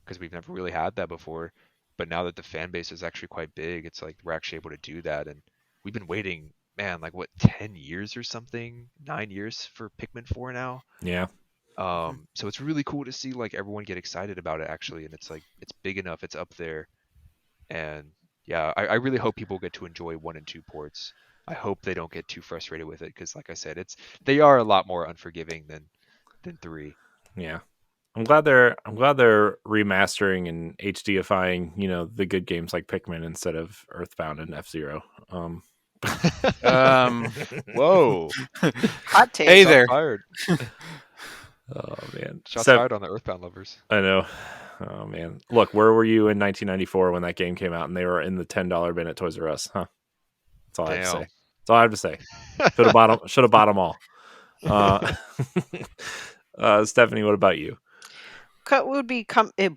because we've never really had that before. But now that the fan base is actually quite big, it's like we're actually able to do that. And we've been waiting, man, like what, 10 years or something? 9 years for Pikmin 4 now. Yeah. So it's really cool to see like everyone get excited about it actually, and it's like it's big enough, it's up there, and yeah, I really hope people get to enjoy 1 and 2 ports. I hope they don't get too frustrated with it because, like I said, they are a lot more unforgiving than 3. Yeah. I'm glad they're remastering and HDifying, the good games like Pikmin instead of Earthbound and F-Zero. Um, Whoa! Hot take. hey Shots there. fired! Oh man. Shots fired on the Earthbound lovers. I know. Oh man. Look, where were you in 1994 when that game came out and they were in the $10 bin at Toys R Us? Huh? That's all I have to say. Damn. That's all I have to say. Should have bought them all. Stephanie, what about you? Would be okay,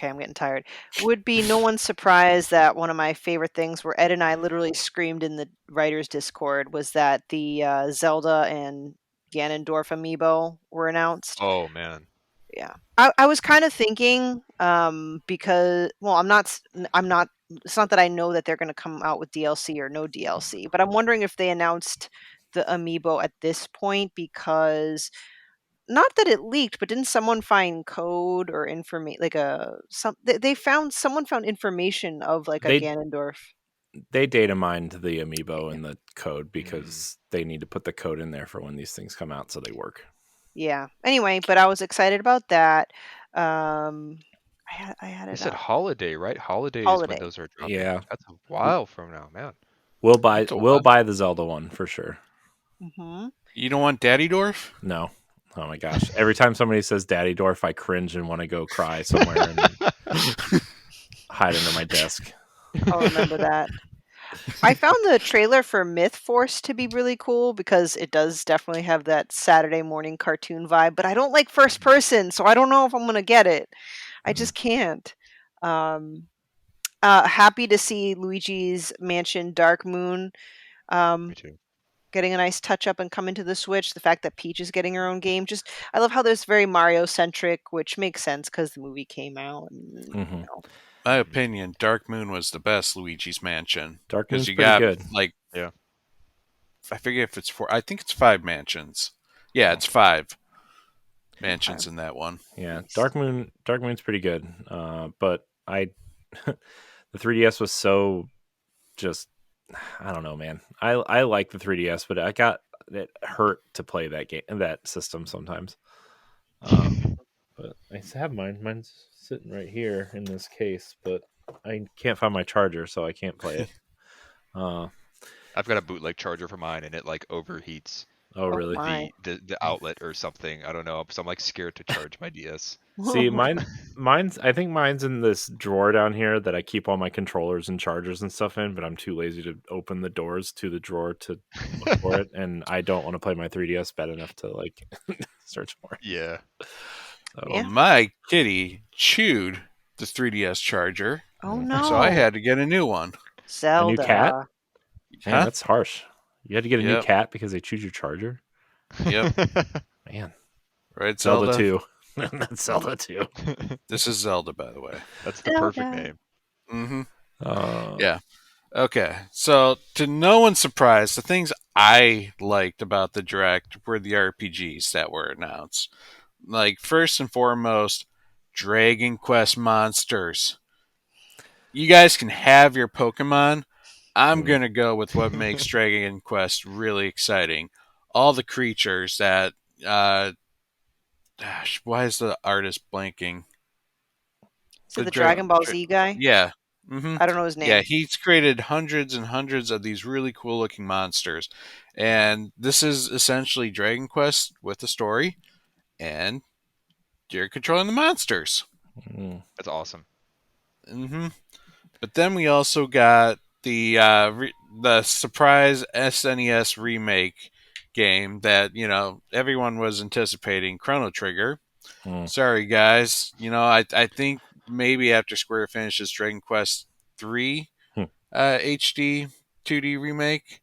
I'm getting tired. Would be no one's surprise that one of my favorite things where Ed and I literally screamed in the writers Discord was that the Zelda and Ganondorf amiibo were announced. Oh man. Yeah. I was kind of thinking because I'm not it's not that I know that they're going to come out with DLC or no DLC, but I'm wondering if they announced the amiibo at this point because not that it leaked, but didn't someone find code or information like they found someone found information of like a They Ganondorf. they data mined the amiibo Yeah. and the code Mm. because they need to put the code in there for when these things come out so they work. Yeah. Anyway, but I was excited about that. Um I had They it said up. holiday, right? Holiday is when Holiday. those are dropping. Yeah. That's a while from now, man. We'll buy That's a we'll lot. buy the Zelda one for sure. Mhm. You don't want Daddy Dwarf? No. Oh my gosh. Every time somebody says Daddy Dwarf, I cringe and want to go cry somewhere and hide under my desk. I'll remember that. I found the trailer for Myth Force to be really cool because it does definitely have that Saturday morning cartoon vibe, but I don't like first person, so I don't know if I'm going to get it. I just can't. Um, happy to see Luigi's Mansion Dark Moon Me um, too. getting a nice touch up and coming to the Switch. The fact that Peach is getting her own game, just I love how there's very Mario centric, which makes sense because the movie came out. And, Mm-hmm. My Mhm. opinion, Dark Moon was the best Luigi's Mansion. Dark Because Moon's you pretty got, good. like, Yeah. I forget if it's 4. I think it's 5 mansions. Yeah, Oh, it's 5 Okay, mansions in that one. yeah, nice. Dark Moon's pretty good. But the 3DS was so just I don't know, man. I like the 3DS, but it hurt to play that game that system sometimes. But I have mine. Mine's sitting right here in this case, but I can't find my charger, so I can't play it. I've got a bootleg charger for mine, and it like overheats Oh, Oh really? my. the outlet or something. I don't know. So I'm like scared to charge my DS. See, I think mine's in this drawer down here that I keep all my controllers and chargers and stuff in, but I'm too lazy to open the doors to the drawer to look for it, and I don't want to play my 3DS bad enough to like search for it. Yeah. So, Well, Yeah. my kitty chewed the 3DS charger, Oh so I no. had to get a new one. a new cat? Zelda. Man, Huh? that's harsh. You had to get a new Yep. cat because they choose your charger? Yep. Man, Right, Zelda Zelda? 2. That's Zelda too. This is Zelda, by the way. That's the perfect Zelda. name. Mm-hmm. Uh, Yeah. Okay. So, to no one's surprise, the things I liked about the Direct were the RPGs that were announced. Like, first and foremost, Dragon Quest Monsters. You guys can have your Pokemon. I'm Mm. going to go with what makes Dragon Quest really exciting. All the creatures that. Gosh, why is the artist blanking? So the Dragon Ball Z guy? Yeah. Mm-hmm. I don't know his Yeah, name. he's created hundreds and hundreds of these really cool looking monsters. And this is essentially Dragon Quest with a story, and you're controlling the monsters. Mm. That's awesome. Mm-hmm. But then we also got the surprise SNES remake game that everyone was anticipating, Chrono Trigger. Mm. Sorry, guys. I think maybe after Square finishes Dragon Quest 3 Hmm. HD 2D remake,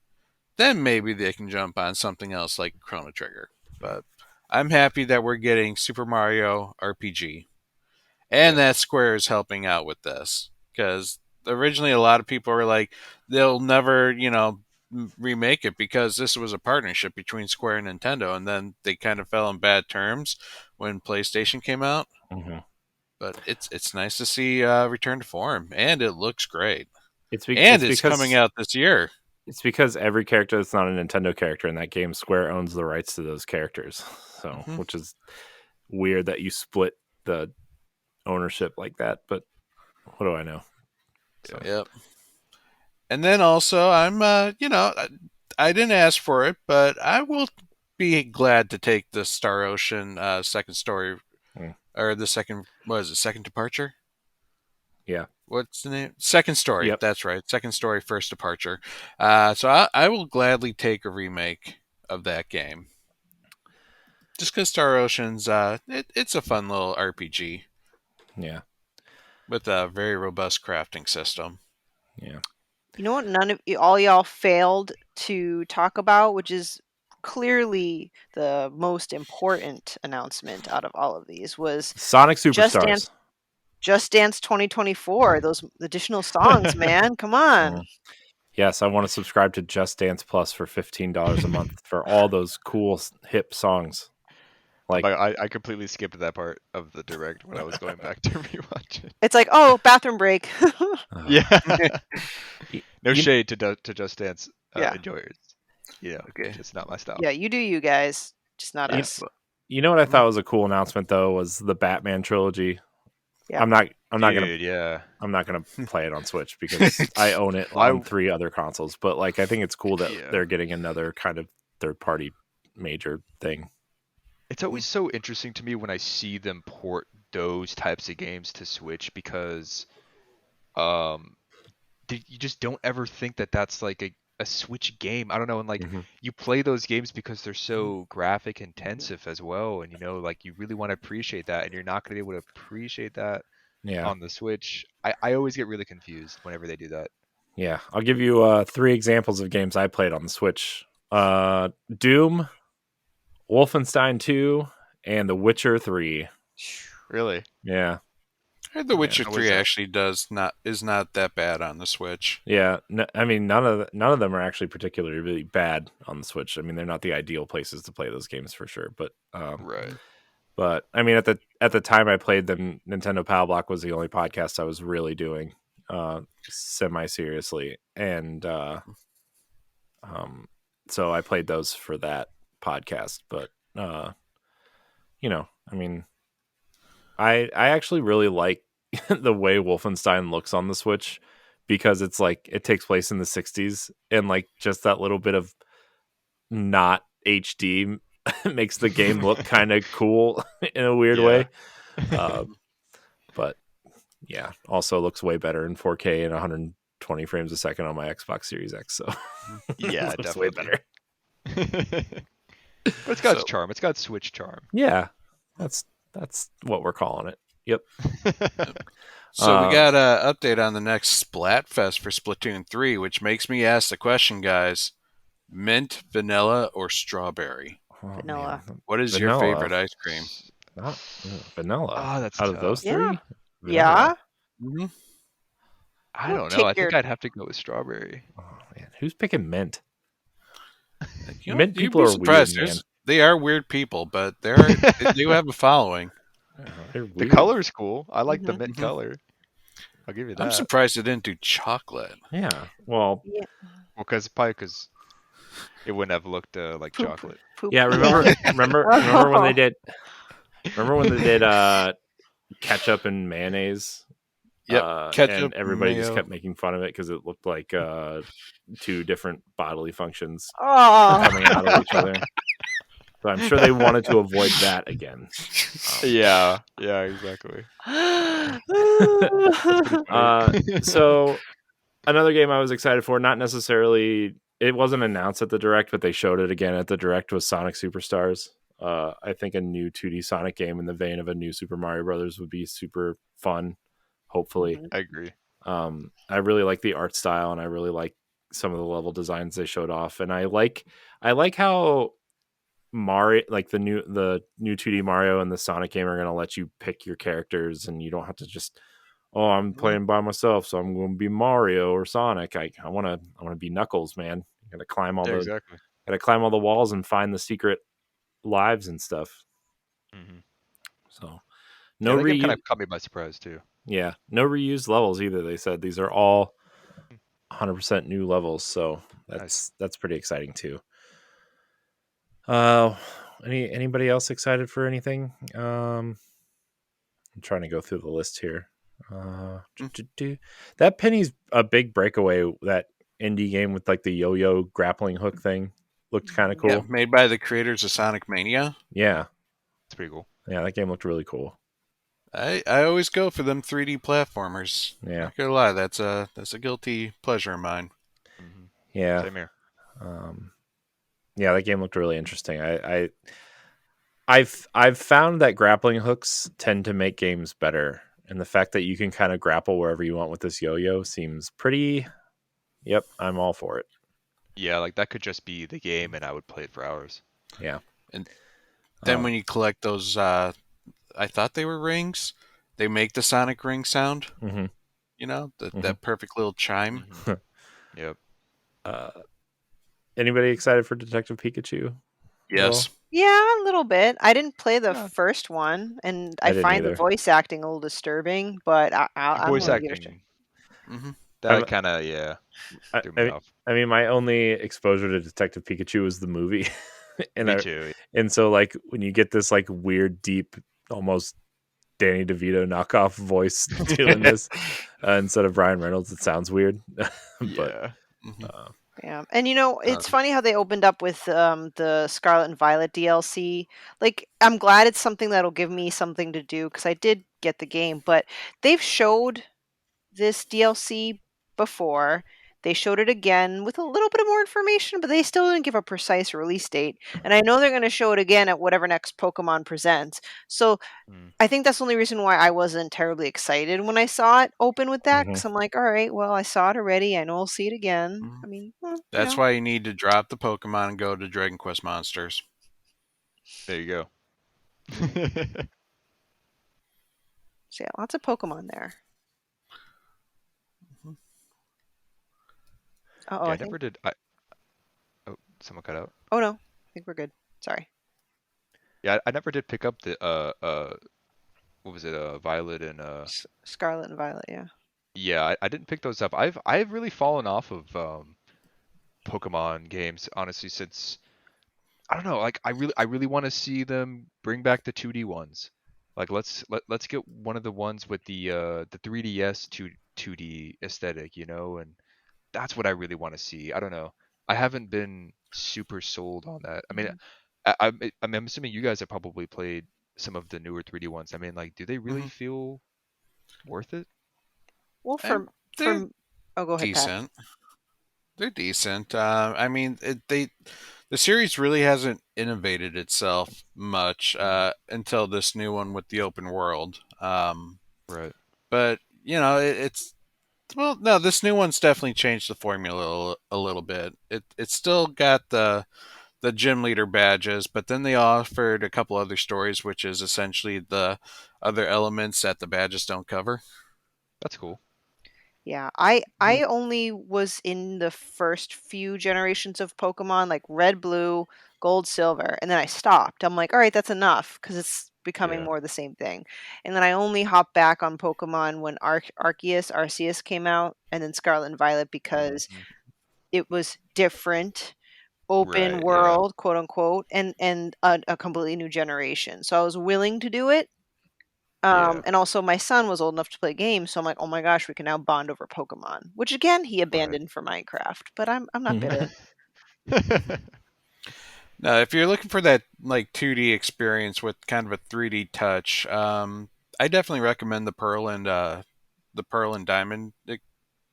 then maybe they can jump on something else like Chrono Trigger. But I'm happy that we're getting Super Mario RPG, and Yeah. that Square is helping out with this, because originally a lot of people were like, they'll never, remake it because this was a partnership between Square and Nintendo, and then they kind of fell on bad terms when PlayStation came out. Mm-hmm. But it's nice to see return to form, and it looks great, It's and it's coming out this year. It's because every character that's not a Nintendo character in that game, Square owns the rights to those characters. So, Mm-hmm. which is weird that you split the ownership like that. But what do I know? So. Yep. And then also, I didn't ask for it, but I will be glad to take the Star Ocean second story, or the second, what is it, second departure? Yeah. What's the name? Second story. Yep. That's right. Second story, first departure. So I will gladly take a remake of that game. Just because Star Ocean's, it's a fun little RPG. Yeah. With a very robust crafting system. Yeah. You know what? All y'all failed to talk about, which is clearly the most important announcement out of all of these, was Sonic Superstars. Just Dance 2024. Those additional songs, man. Come on. Yes, I want to subscribe to Just Dance Plus for $15 a month for all those cool hip songs. Like I completely skipped that part of the Direct when I was going back to rewatch it. It's like, oh, bathroom break. Yeah. No shade to Just Dance enjoyers. Okay. It's not my style. Yeah, you do you guys, just not us. You know what I thought was a cool announcement though was the Batman trilogy. Yeah. I'm not gonna play it on Switch because I own it on 3 other consoles. But like I think it's cool that they're getting another kind of third party major thing. It's always so interesting to me when I see them port those types of games to Switch because you just don't ever think that that's like a Switch game. I don't know, and like you play those games because they're so graphic intensive as well, and like you really want to appreciate that, and you're not going to be able to appreciate that on the Switch. I always get really confused whenever they do that. Yeah, I'll give you 3 examples of games I played on the Switch. Doom, Wolfenstein 2, and The Witcher 3. Really? Yeah. I heard The Witcher 3 actually is not that bad on the Switch. Yeah, I mean none of them are actually particularly really bad on the Switch. I mean they're not the ideal places to play those games for sure, but right. But I mean at the time I played them, Nintendo Power Block was the only podcast I was really doing semi seriously, and so I played those for that podcast. But I mean, I actually really like the way Wolfenstein looks on the Switch because it's like it takes place in the 60s and like just that little bit of not HD makes the game look kind of cool in a weird way. But yeah, also looks way better in 4K and 120 frames a second on my Xbox Series X. So yeah, it looks definitely way better. But it's got its charm. It's got Switch charm. Yeah, that's what we're calling it. Yep. So we got an update on the next Splatfest for Splatoon 3, which makes me ask the question, guys: mint, vanilla, or strawberry? Vanilla. What is your favorite ice cream? Not vanilla. Oh, that's Out of those tough. Yeah. three, Yeah. vanilla. Hmm. I Don't don't know. take I your think I'd have to go with strawberry. Oh man, who's picking mint? Mint You'd people be are weird, surprised. man. They are weird people, but they do have a following. They're The weird. color's cool. I like the Mhm. mint Hmm. color. I'll give you I'm that. surprised they didn't do chocolate. Yeah. Well, Yeah. Well, because it wouldn't have looked like Poop. chocolate. Poop. yeah. Yeah. Remember when they Oh. did? Remember when they did ketchup and mayonnaise? Yep, And ketchup, everybody just mayo. kept making fun of it because it looked like two different bodily functions Oh. coming out of each other. So I'm sure they wanted to avoid that again. Yeah, yeah, exactly. Pretty Uh, funny. so another game I was excited for, not necessarily, it wasn't announced at the direct, but they showed it again at the direct, was Sonic Superstars. I think a new 2D Sonic game in the vein of a new Super Mario Brothers would be super fun. Hopefully, Mhm. I agree. I really like the art style, and I really like some of the level designs they showed off, and I like how Mario, like the new 2D Mario and the Sonic game, are going to let you pick your characters, and you don't have to just, oh, I'm Mhm. playing by myself, so I'm going to be Mario or Sonic. I want to be Knuckles, man. Yeah, exactly. Got to climb all the walls and find the secret lives and stuff. Hmm. So Yeah, no that game kind reuse, of caught me by surprise too. yeah, no reused levels either. They said these are all 100% new levels, so Nice. that's pretty exciting too. Uh, anybody else excited for anything? I'm trying to go through the list here. Mm. That Penny's a big breakaway. That indie game with like the yo-yo grappling hook thing looked kind of Yeah, cool. made by the creators of Sonic Mania. Yeah, It's pretty cool. yeah, that game looked really cool. I always go for them 3D platformers. Yeah, Not gonna lie, that's a guilty pleasure of mine. Hmm. yeah, Same here. um, yeah. That game looked really interesting. I've found that grappling hooks tend to make games better, and the fact that you can kind of grapple wherever you want with this yo-yo seems pretty. Yep, I'm all for it. Yeah, like that could just be the game, and I would play it for hours. Yeah. And then Um, when you collect those, I thought they were rings. They make the Sonic ring sound. mhm, You know, mhm. that perfect little chime. Hmm. Yep. uh, Anybody excited for Detective Pikachu at all? Yes. Yeah, a little bit. I didn't play the Yeah. first one, and I I didn't find the either. voice acting a little disturbing, but I'm Voice willing to give it a try. acting, Hmm. I'm, that kind of, yeah, I, threw me I, off. I mean, my only exposure to Detective Pikachu was the movie, and Me too. and so like when you get this like weird, deep, almost Danny DeVito knockoff voice doing this instead of Ryan Reynolds, it sounds weird, but Yeah. Hmm. uh, Yeah, and it's Um, funny how they opened up with the Scarlet and Violet DLC. Like, I'm glad it's something that'll give me something to do because I did get the game, but they've showed this DLC before. They showed it again with a little bit of more information, but they still didn't give a precise release date. And I know they're going to show it again at whatever next Pokemon presents. So Mm. I think that's the only reason why I wasn't terribly excited when I saw it open with that. mhm. Because I'm like, all right, well, I saw it already. I know I'll see it again. mhm. I mean, That's why you need to drop the Pokemon and go to Dragon Quest Monsters. There you go. so yeah, lots of Pokemon there. Mhm. Oh, Yeah, I I think. never did. Oh, someone cut out. Oh no, I think we're good. Sorry. Yeah, I never did pick up the what was it? Violet and Scarlet and Violet. Yeah. yeah, I didn't pick those up. I've really fallen off of Pokemon games honestly since I don't know. Like I really want to see them bring back the 2D ones. Like let's get one of the ones with the 3DS 2D aesthetic, and that's what I really want to see. I don't know. I haven't been super sold on that. I mean, Mhm. I'm assuming you guys have probably played some of the newer 3D ones. I mean, like, do they really Hmm. feel worth it? Well, And they're from oh, go ahead, Pat. decent. They're decent. I mean, the series really hasn't innovated itself much Mm, until this new one with the open world. right. But it's well, no, this new one's definitely changed the formula a little bit. It's still got the the gym leader badges, but then they offered a couple other stories, which is essentially the other elements that the badges don't cover. That's cool. Yeah, I only was in the first few generations of Pokemon, like red, blue, gold, silver, and then I stopped. I'm like, all right, that's enough because it's becoming Yeah. more the same thing. And then I only hopped back on Pokemon when Arceus came out, and then Scarlet and Violet because Mhm. it was different, open Right. Yeah. world, quote unquote, and a completely new generation. So I was willing to do it. Yeah. And also my son was old enough to play games, so I'm like, "Oh my gosh, we can now bond over Pokemon," which again he Right. abandoned for Minecraft, but I'm not bitter. Now, if you're looking for that like 2D experience with kind of a 3D touch, I definitely recommend the Pearl and Diamond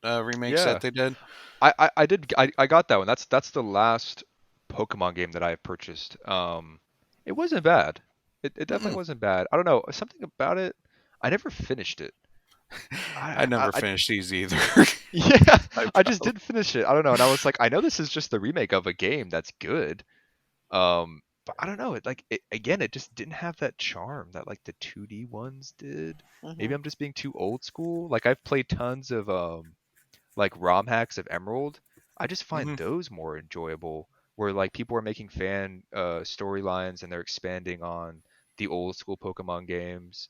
remakes Yeah. that they did. I got that one. That's the last Pokemon game that I purchased. It wasn't bad. It definitely Mm-mm. wasn't bad. I don't know, something about it. I never finished it. I I never finished these either. yeah, I I just probably. didn't finish it. I don't know, and I was like, I know this is just the remake of a game that's good. But I don't know. Again, it just didn't have that charm that like the 2D ones did. Maybe Hmm. I'm just being too old school. Like I've played tons of like ROM hacks of Emerald. I just find Hmm. those more enjoyable, where like people are making fan storylines and they're expanding on the old school Pokemon games.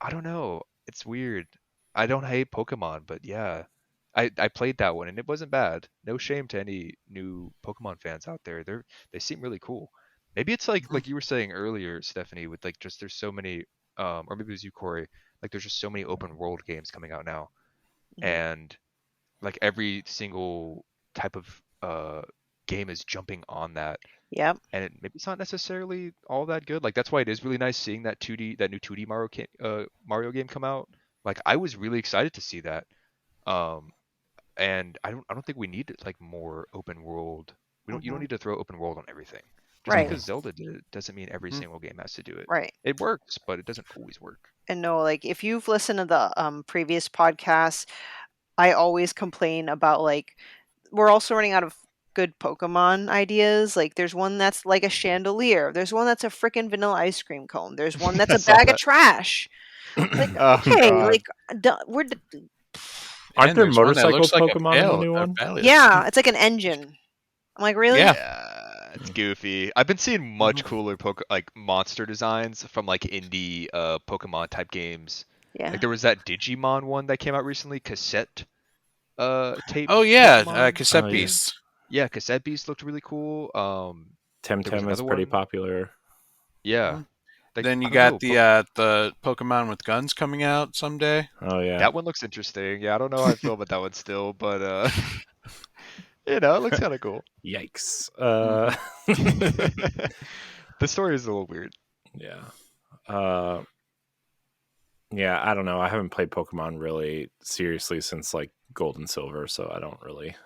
I don't know. It's weird. I don't hate Pokemon, but yeah. I played that one and it wasn't bad. No shame to any new Pokemon fans out there. They seem really cool. Maybe it's like you were saying earlier, Stephanie, with like just there's so many or maybe it was you, Corey, like there's just so many open world games coming out now. Hmm. And like every single type of game is jumping on that, Yep. and maybe it's not necessarily all that good. Like that's why it is really nice seeing that new 2D Mario game come out. Like I was really excited to see that. Um, and I don't think we need like more open world. We don't You don't Hmm. need to throw open world on everything. Just Right. because Zelda did it doesn't mean every Mhm. single game has to do it. Right. It works, but it doesn't always work. And no, like if you've listened to the previous podcasts, I always complain about like we're also running out of good Pokemon ideas. Like there's one that's like a chandelier. There's one that's a freaking vanilla ice cream cone. There's one that's I a saw bag of that. trash. Like Oh okay, God. like we're Aren't And there there's one that motorcycle looks like Pokemon in the new a one? Valius. yeah, it's like an engine. I'm like, really? Yeah. Yeah, it's goofy. I've been seeing much Hmm. cooler like monster designs from like indie Pokemon type games. Like Yeah. there was that Digimon one that came out recently, cassette tape Oh yeah, Pokemon cassette Oh yeah, game. beasts. Yeah, cassette beast looked really cool. There was Temtem is another pretty one. popular. Yeah. Mhm. Like Then I you don't know, got the Pokemon with guns coming out someday. Oh yeah, that one looks interesting. Yeah, I don't know how I feel about that one still, but it looks kind of cool. yikes. Hmm. The story is a little weird. Yeah. Uh, yeah. I don't know. I haven't played Pokemon really seriously since like Gold and Silver, so I don't really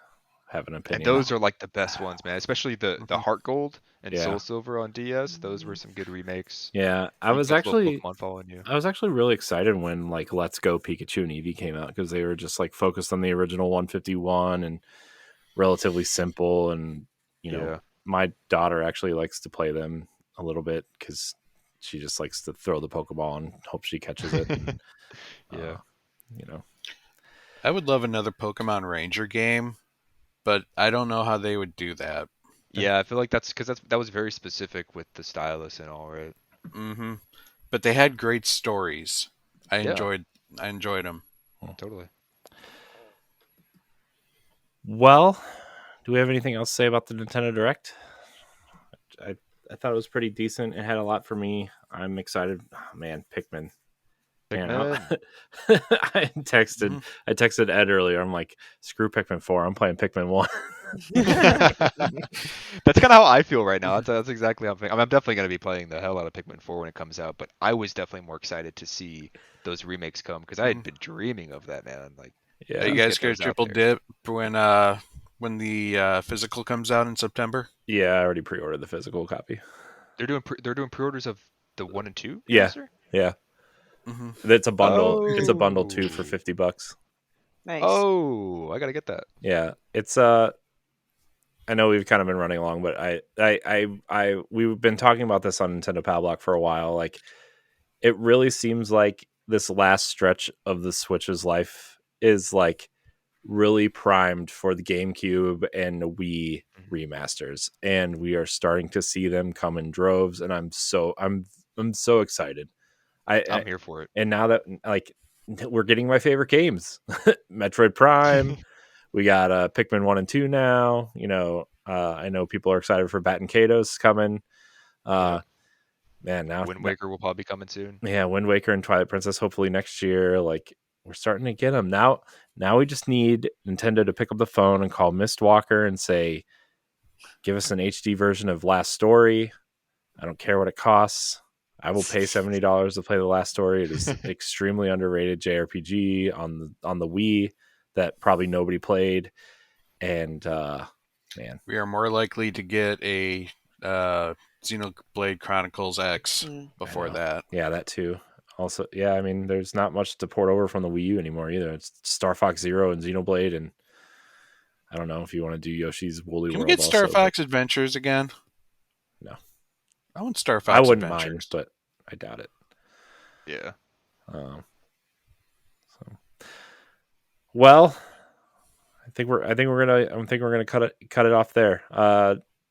have an And opinion. those are like the best ones, man. Especially the Hmm. Heart Gold and Yeah. Soul Silver on DS. Those were some good remakes. Yeah. You catch little Pokemon following you. I was actually really excited when like Let's Go Pikachu and Eevee came out because they were just like focused on the original 151 and relatively simple. And you know, Yeah. my daughter actually likes to play them a little bit because she just likes to throw the Pokeball and hope she catches it. And Yeah. uh, you know, I would love another Pokemon Ranger game, but I don't know how they would do that. Yeah, I feel like that's because that was very specific with the stylus and all, right? Hmm. But they had great stories. I Yeah, enjoyed. I enjoyed them. totally. well, do we have anything else to say about the Nintendo Direct? I I thought it was pretty decent. It had a lot for me. I'm excited. Oh, man, Pikmin. Man, Pikmin. I texted Hmm. I texted Ed earlier. I'm like, screw Pikmin 4. I'm playing Pikmin 1. That's kind of how I feel right now. That's exactly how I'm feeling. I'm definitely going to be playing the hell out of Pikmin 4 when it comes out, but I was definitely more excited to see those remakes come because I had been dreaming of that, man. Like, Are you Yeah. please guys get gonna those out triple there. dip when the physical comes out in September? Yeah, I already pre-ordered the physical copy. They're doing pre-orders of the 1 and 2 Yeah. remaster? Yeah. Hmm. It's a bundle. It's a bundle too for Oh. $50. Nice. Oh, I got to get that. Yeah. It's I know we've kind of been running along, but we've been talking about this on Nintendo Power Block for a while. Like, it really seems like this last stretch of the Switch's life is like really primed for the GameCube and the Wii remasters, and we are starting to see them come in droves. And I'm so excited. I'm here for it. And now that like we're getting my favorite games, Metroid Prime, we got Pikmin 1 and 2 now. You know, I know people are excited for Bat and Kato's coming. Man, now Wind Waker will probably be coming soon. Yeah, Wind Waker and Twilight Princess hopefully next year. Like, we're starting to get them now. Now we just need Nintendo to pick up the phone and call Mistwalker and say, "Give us an HD version of Last Story. I don't care what it costs. I will pay $70 to play the Last Story. It is extremely underrated JRPG on the Wii that probably nobody played." And man, We are more likely to get a Xenoblade Chronicles X before that. Yeah, that too. Also, yeah, I mean, there's not much to port over from the Wii U anymore either. It's Star Fox Zero and Xenoblade, and I don't know if you want to do Yoshi's Woolly Can World. we get Star also, Fox Adventures again? No. I want Star Fox I wouldn't Adventures. mind, but I doubt it. Yeah. Well, I think we're gonna cut it off there.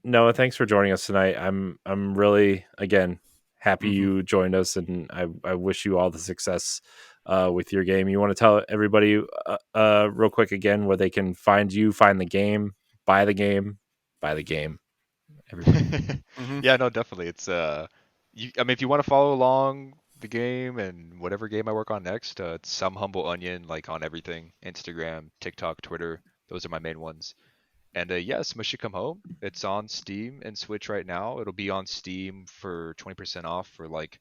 Noah, thanks for joining us tonight. I'm really, again, happy you joined us, and I wish you all the success with your game. You want to tell everybody real quick again where they can find you, find the game, buy the game, everybody. Yeah, no, definitely. It's I mean, if you want to follow along the game and whatever game I work on next, it's SomeHumbleOnion, like on everything: Instagram, TikTok, Twitter. Those are my main ones. And yeah, Smushi Come Home. It's on Steam and Switch right now. It'll be on Steam for 20% off for like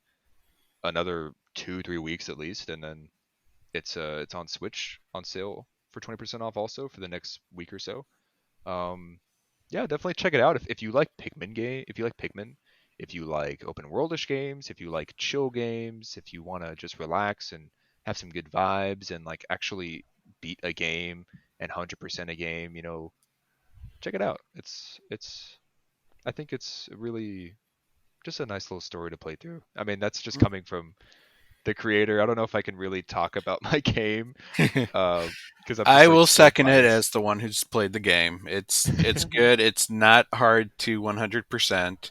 another 2-3 weeks at least, and then it's on Switch on sale for 20% off also for the next week or so. Yeah, definitely check it out if you like Pikmin, if you like open worldish games, if you like chill games, if you want to just relax and have some good vibes and like actually beat a game and 100% a game, you know, check it out. It's I think it's really just a nice little story to play through. I mean, that's just coming from the creator. I don't know if I can really talk about my game because I will second it as the one who's played the game. It's good. It's not hard to 100%.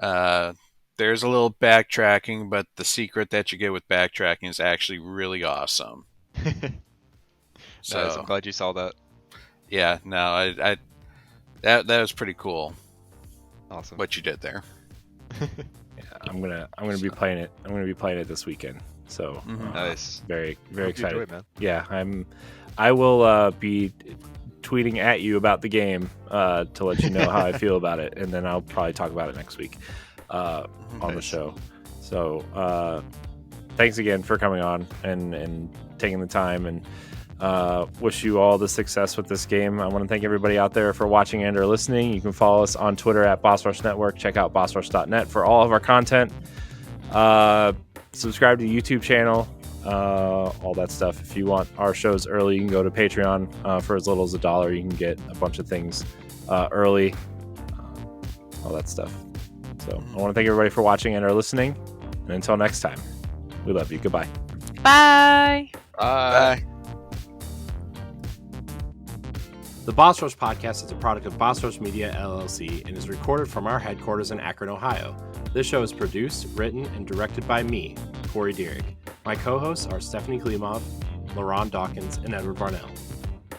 There's a little backtracking, but the secret that you get with backtracking is actually really awesome. So nice, I'm glad you saw that. Yeah, no, I that was pretty cool. Awesome. What you did there. Yeah, I'm gonna be playing it. I'm gonna be playing it this weekend. So nice. Very excited. Enjoy it, man. Yeah, I will be tweeting at you about the game to let you know how I feel about it, and then I'll probably talk about it next week on the show. So thanks again for coming on and taking the time, and wish you all the success with this game. I want to thank everybody out there for watching and or listening. You can follow us on Twitter at Boss Rush Network. Check out bossrush.net for all of our content. Subscribe to the YouTube channel, all that stuff. If you want our shows early, you can go to Patreon for as little as $1. You can get a bunch of things early, all that stuff. So I want to thank everybody for watching and or listening. And until next time, we love you. Goodbye. Bye. Bye. The Boss Rush Podcast is a product of Boss Rush Media, LLC, and is recorded from our headquarters in Akron, Ohio. This show is produced, written, and directed by me, Corey Deering. My co-hosts are Stephanie Klimov, LaRon Dawkins, and Edward Varnell.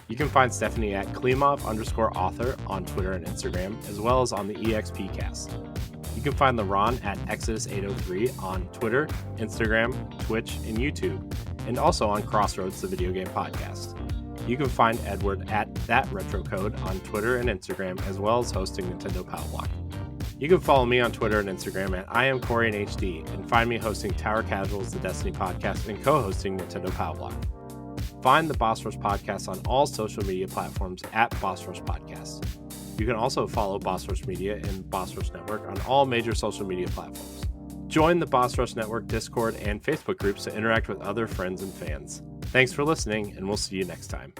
You can find Stephanie at Klimov_author on Twitter and Instagram, as well as on the EXPcast. You can find LaRon at Exodus803 on Twitter, Instagram, Twitch, and YouTube, and also on Crossroads, the video game podcast. You can find Edward at ThatRetroCode on Twitter and Instagram, as well as hosting Nintendo Power Block. You can follow me on Twitter and Instagram at IamCoreyInHD, and find me hosting Tower Casuals, the Destiny podcast, and co-hosting Nintendo Power Block. Find the Boss Rush Podcast on all social media platforms at Boss Rush Podcast. You can also follow Boss Rush Media and Boss Rush Network on all major social media platforms. Join the Boss Rush Network Discord and Facebook groups to interact with other friends and fans. Thanks for listening, and we'll see you next time.